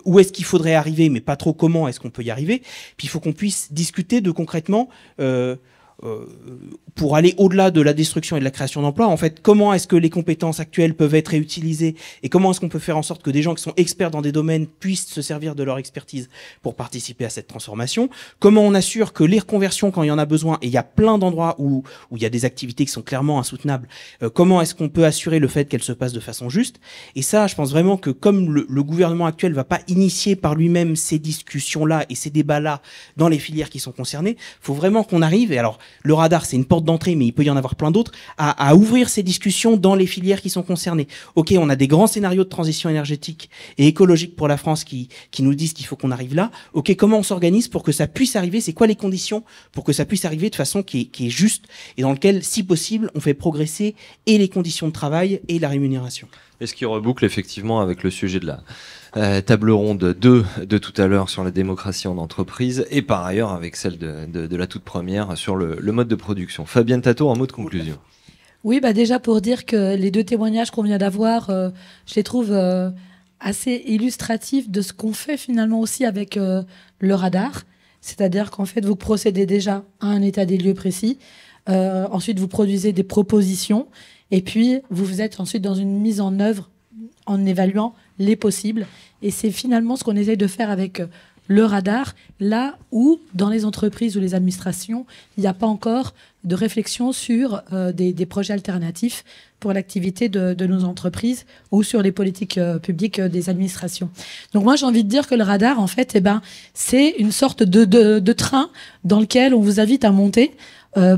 où est-ce qu'il faudrait arriver, mais pas trop comment est-ce qu'on peut y arriver. Puis il faut qu'on puisse discuter de concrètement pour aller au-delà de la destruction et de la création d'emplois, en fait, comment est-ce que les compétences actuelles peuvent être réutilisées et comment est-ce qu'on peut faire en sorte que des gens qui sont experts dans des domaines puissent se servir de leur expertise pour participer à cette transformation. Comment on assure que les reconversions, quand il y en a besoin, et il y a plein d'endroits où il y a des activités qui sont clairement insoutenables, comment est-ce qu'on peut assurer le fait qu'elles se passent de façon juste? Et ça, je pense vraiment que comme le gouvernement actuel va pas initier par lui-même ces discussions-là et ces débats-là dans les filières qui sont concernées, faut vraiment qu'on arrive, et alors, le radar, c'est une porte d'entrée, mais il peut y en avoir plein d'autres, à ouvrir ces discussions dans les filières qui sont concernées. Ok, on a des grands scénarios de transition énergétique et écologique pour la France qui nous disent qu'il faut qu'on arrive là. Ok, comment on s'organise pour que ça puisse arriver? C'est quoi les conditions pour que ça puisse arriver de façon qui est juste et dans lequel, si possible, on fait progresser et les conditions de travail et la rémunération. Et ce qui reboucle effectivement avec le sujet de la table ronde 2 de tout à l'heure sur la démocratie en entreprise et par ailleurs avec celle de la toute première sur le mode de production. Fabienne Tato, un mot de conclusion. Oui, déjà pour dire que les deux témoignages qu'on vient d'avoir, je les trouve assez illustratifs de ce qu'on fait finalement aussi avec le radar. C'est-à-dire qu'en fait, vous procédez déjà à un état des lieux précis. Ensuite, vous produisez des propositions. Et puis, vous êtes ensuite dans une mise en œuvre en évaluant les possibles. Et c'est finalement ce qu'on essaye de faire avec le radar, là où, dans les entreprises ou les administrations, il n'y a pas encore de réflexion sur des projets alternatifs pour l'activité de nos entreprises ou sur les politiques publiques des administrations. Donc moi, j'ai envie de dire que le radar, en fait, c'est une sorte de train dans lequel on vous invite à monter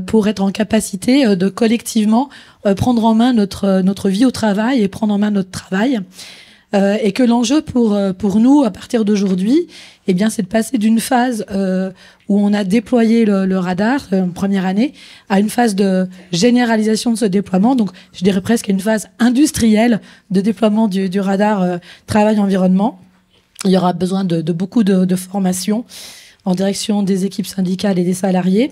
pour être en capacité de collectivement prendre en main notre vie au travail et prendre en main notre travail. Et que l'enjeu pour nous, à partir d'aujourd'hui, c'est de passer d'une phase où on a déployé le radar en première année à une phase de généralisation de ce déploiement. Donc, je dirais presque une phase industrielle de déploiement du radar travail-environnement. Il y aura besoin de beaucoup de formation en direction des équipes syndicales et des salariés.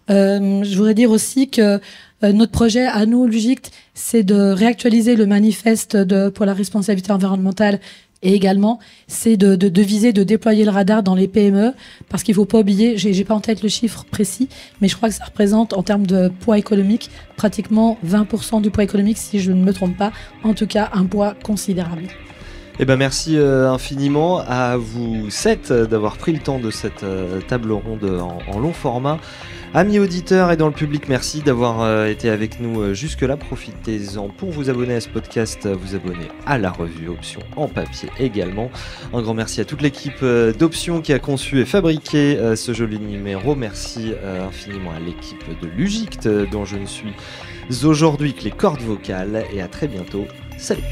Je voudrais dire aussi que notre projet à nous, l'UGICT, c'est de réactualiser le manifeste pour la responsabilité environnementale et également c'est de viser de déployer le radar dans les PME parce qu'il ne faut pas oublier, j'ai pas en tête le chiffre précis, mais je crois que ça représente en termes de poids économique pratiquement 20% du poids économique si je ne me trompe pas, en tout cas un poids considérable. Merci infiniment à vous 7 d'avoir pris le temps de cette table ronde en long format. Amis auditeurs et dans le public, merci d'avoir été avec nous jusque-là. Profitez-en pour vous abonner à ce podcast, vous abonner à la revue Option en papier également. Un grand merci à toute l'équipe d'Option qui a conçu et fabriqué ce joli numéro. Merci infiniment à l'équipe de l'UGICT dont je ne suis aujourd'hui que les cordes vocales. Et à très bientôt. Salut!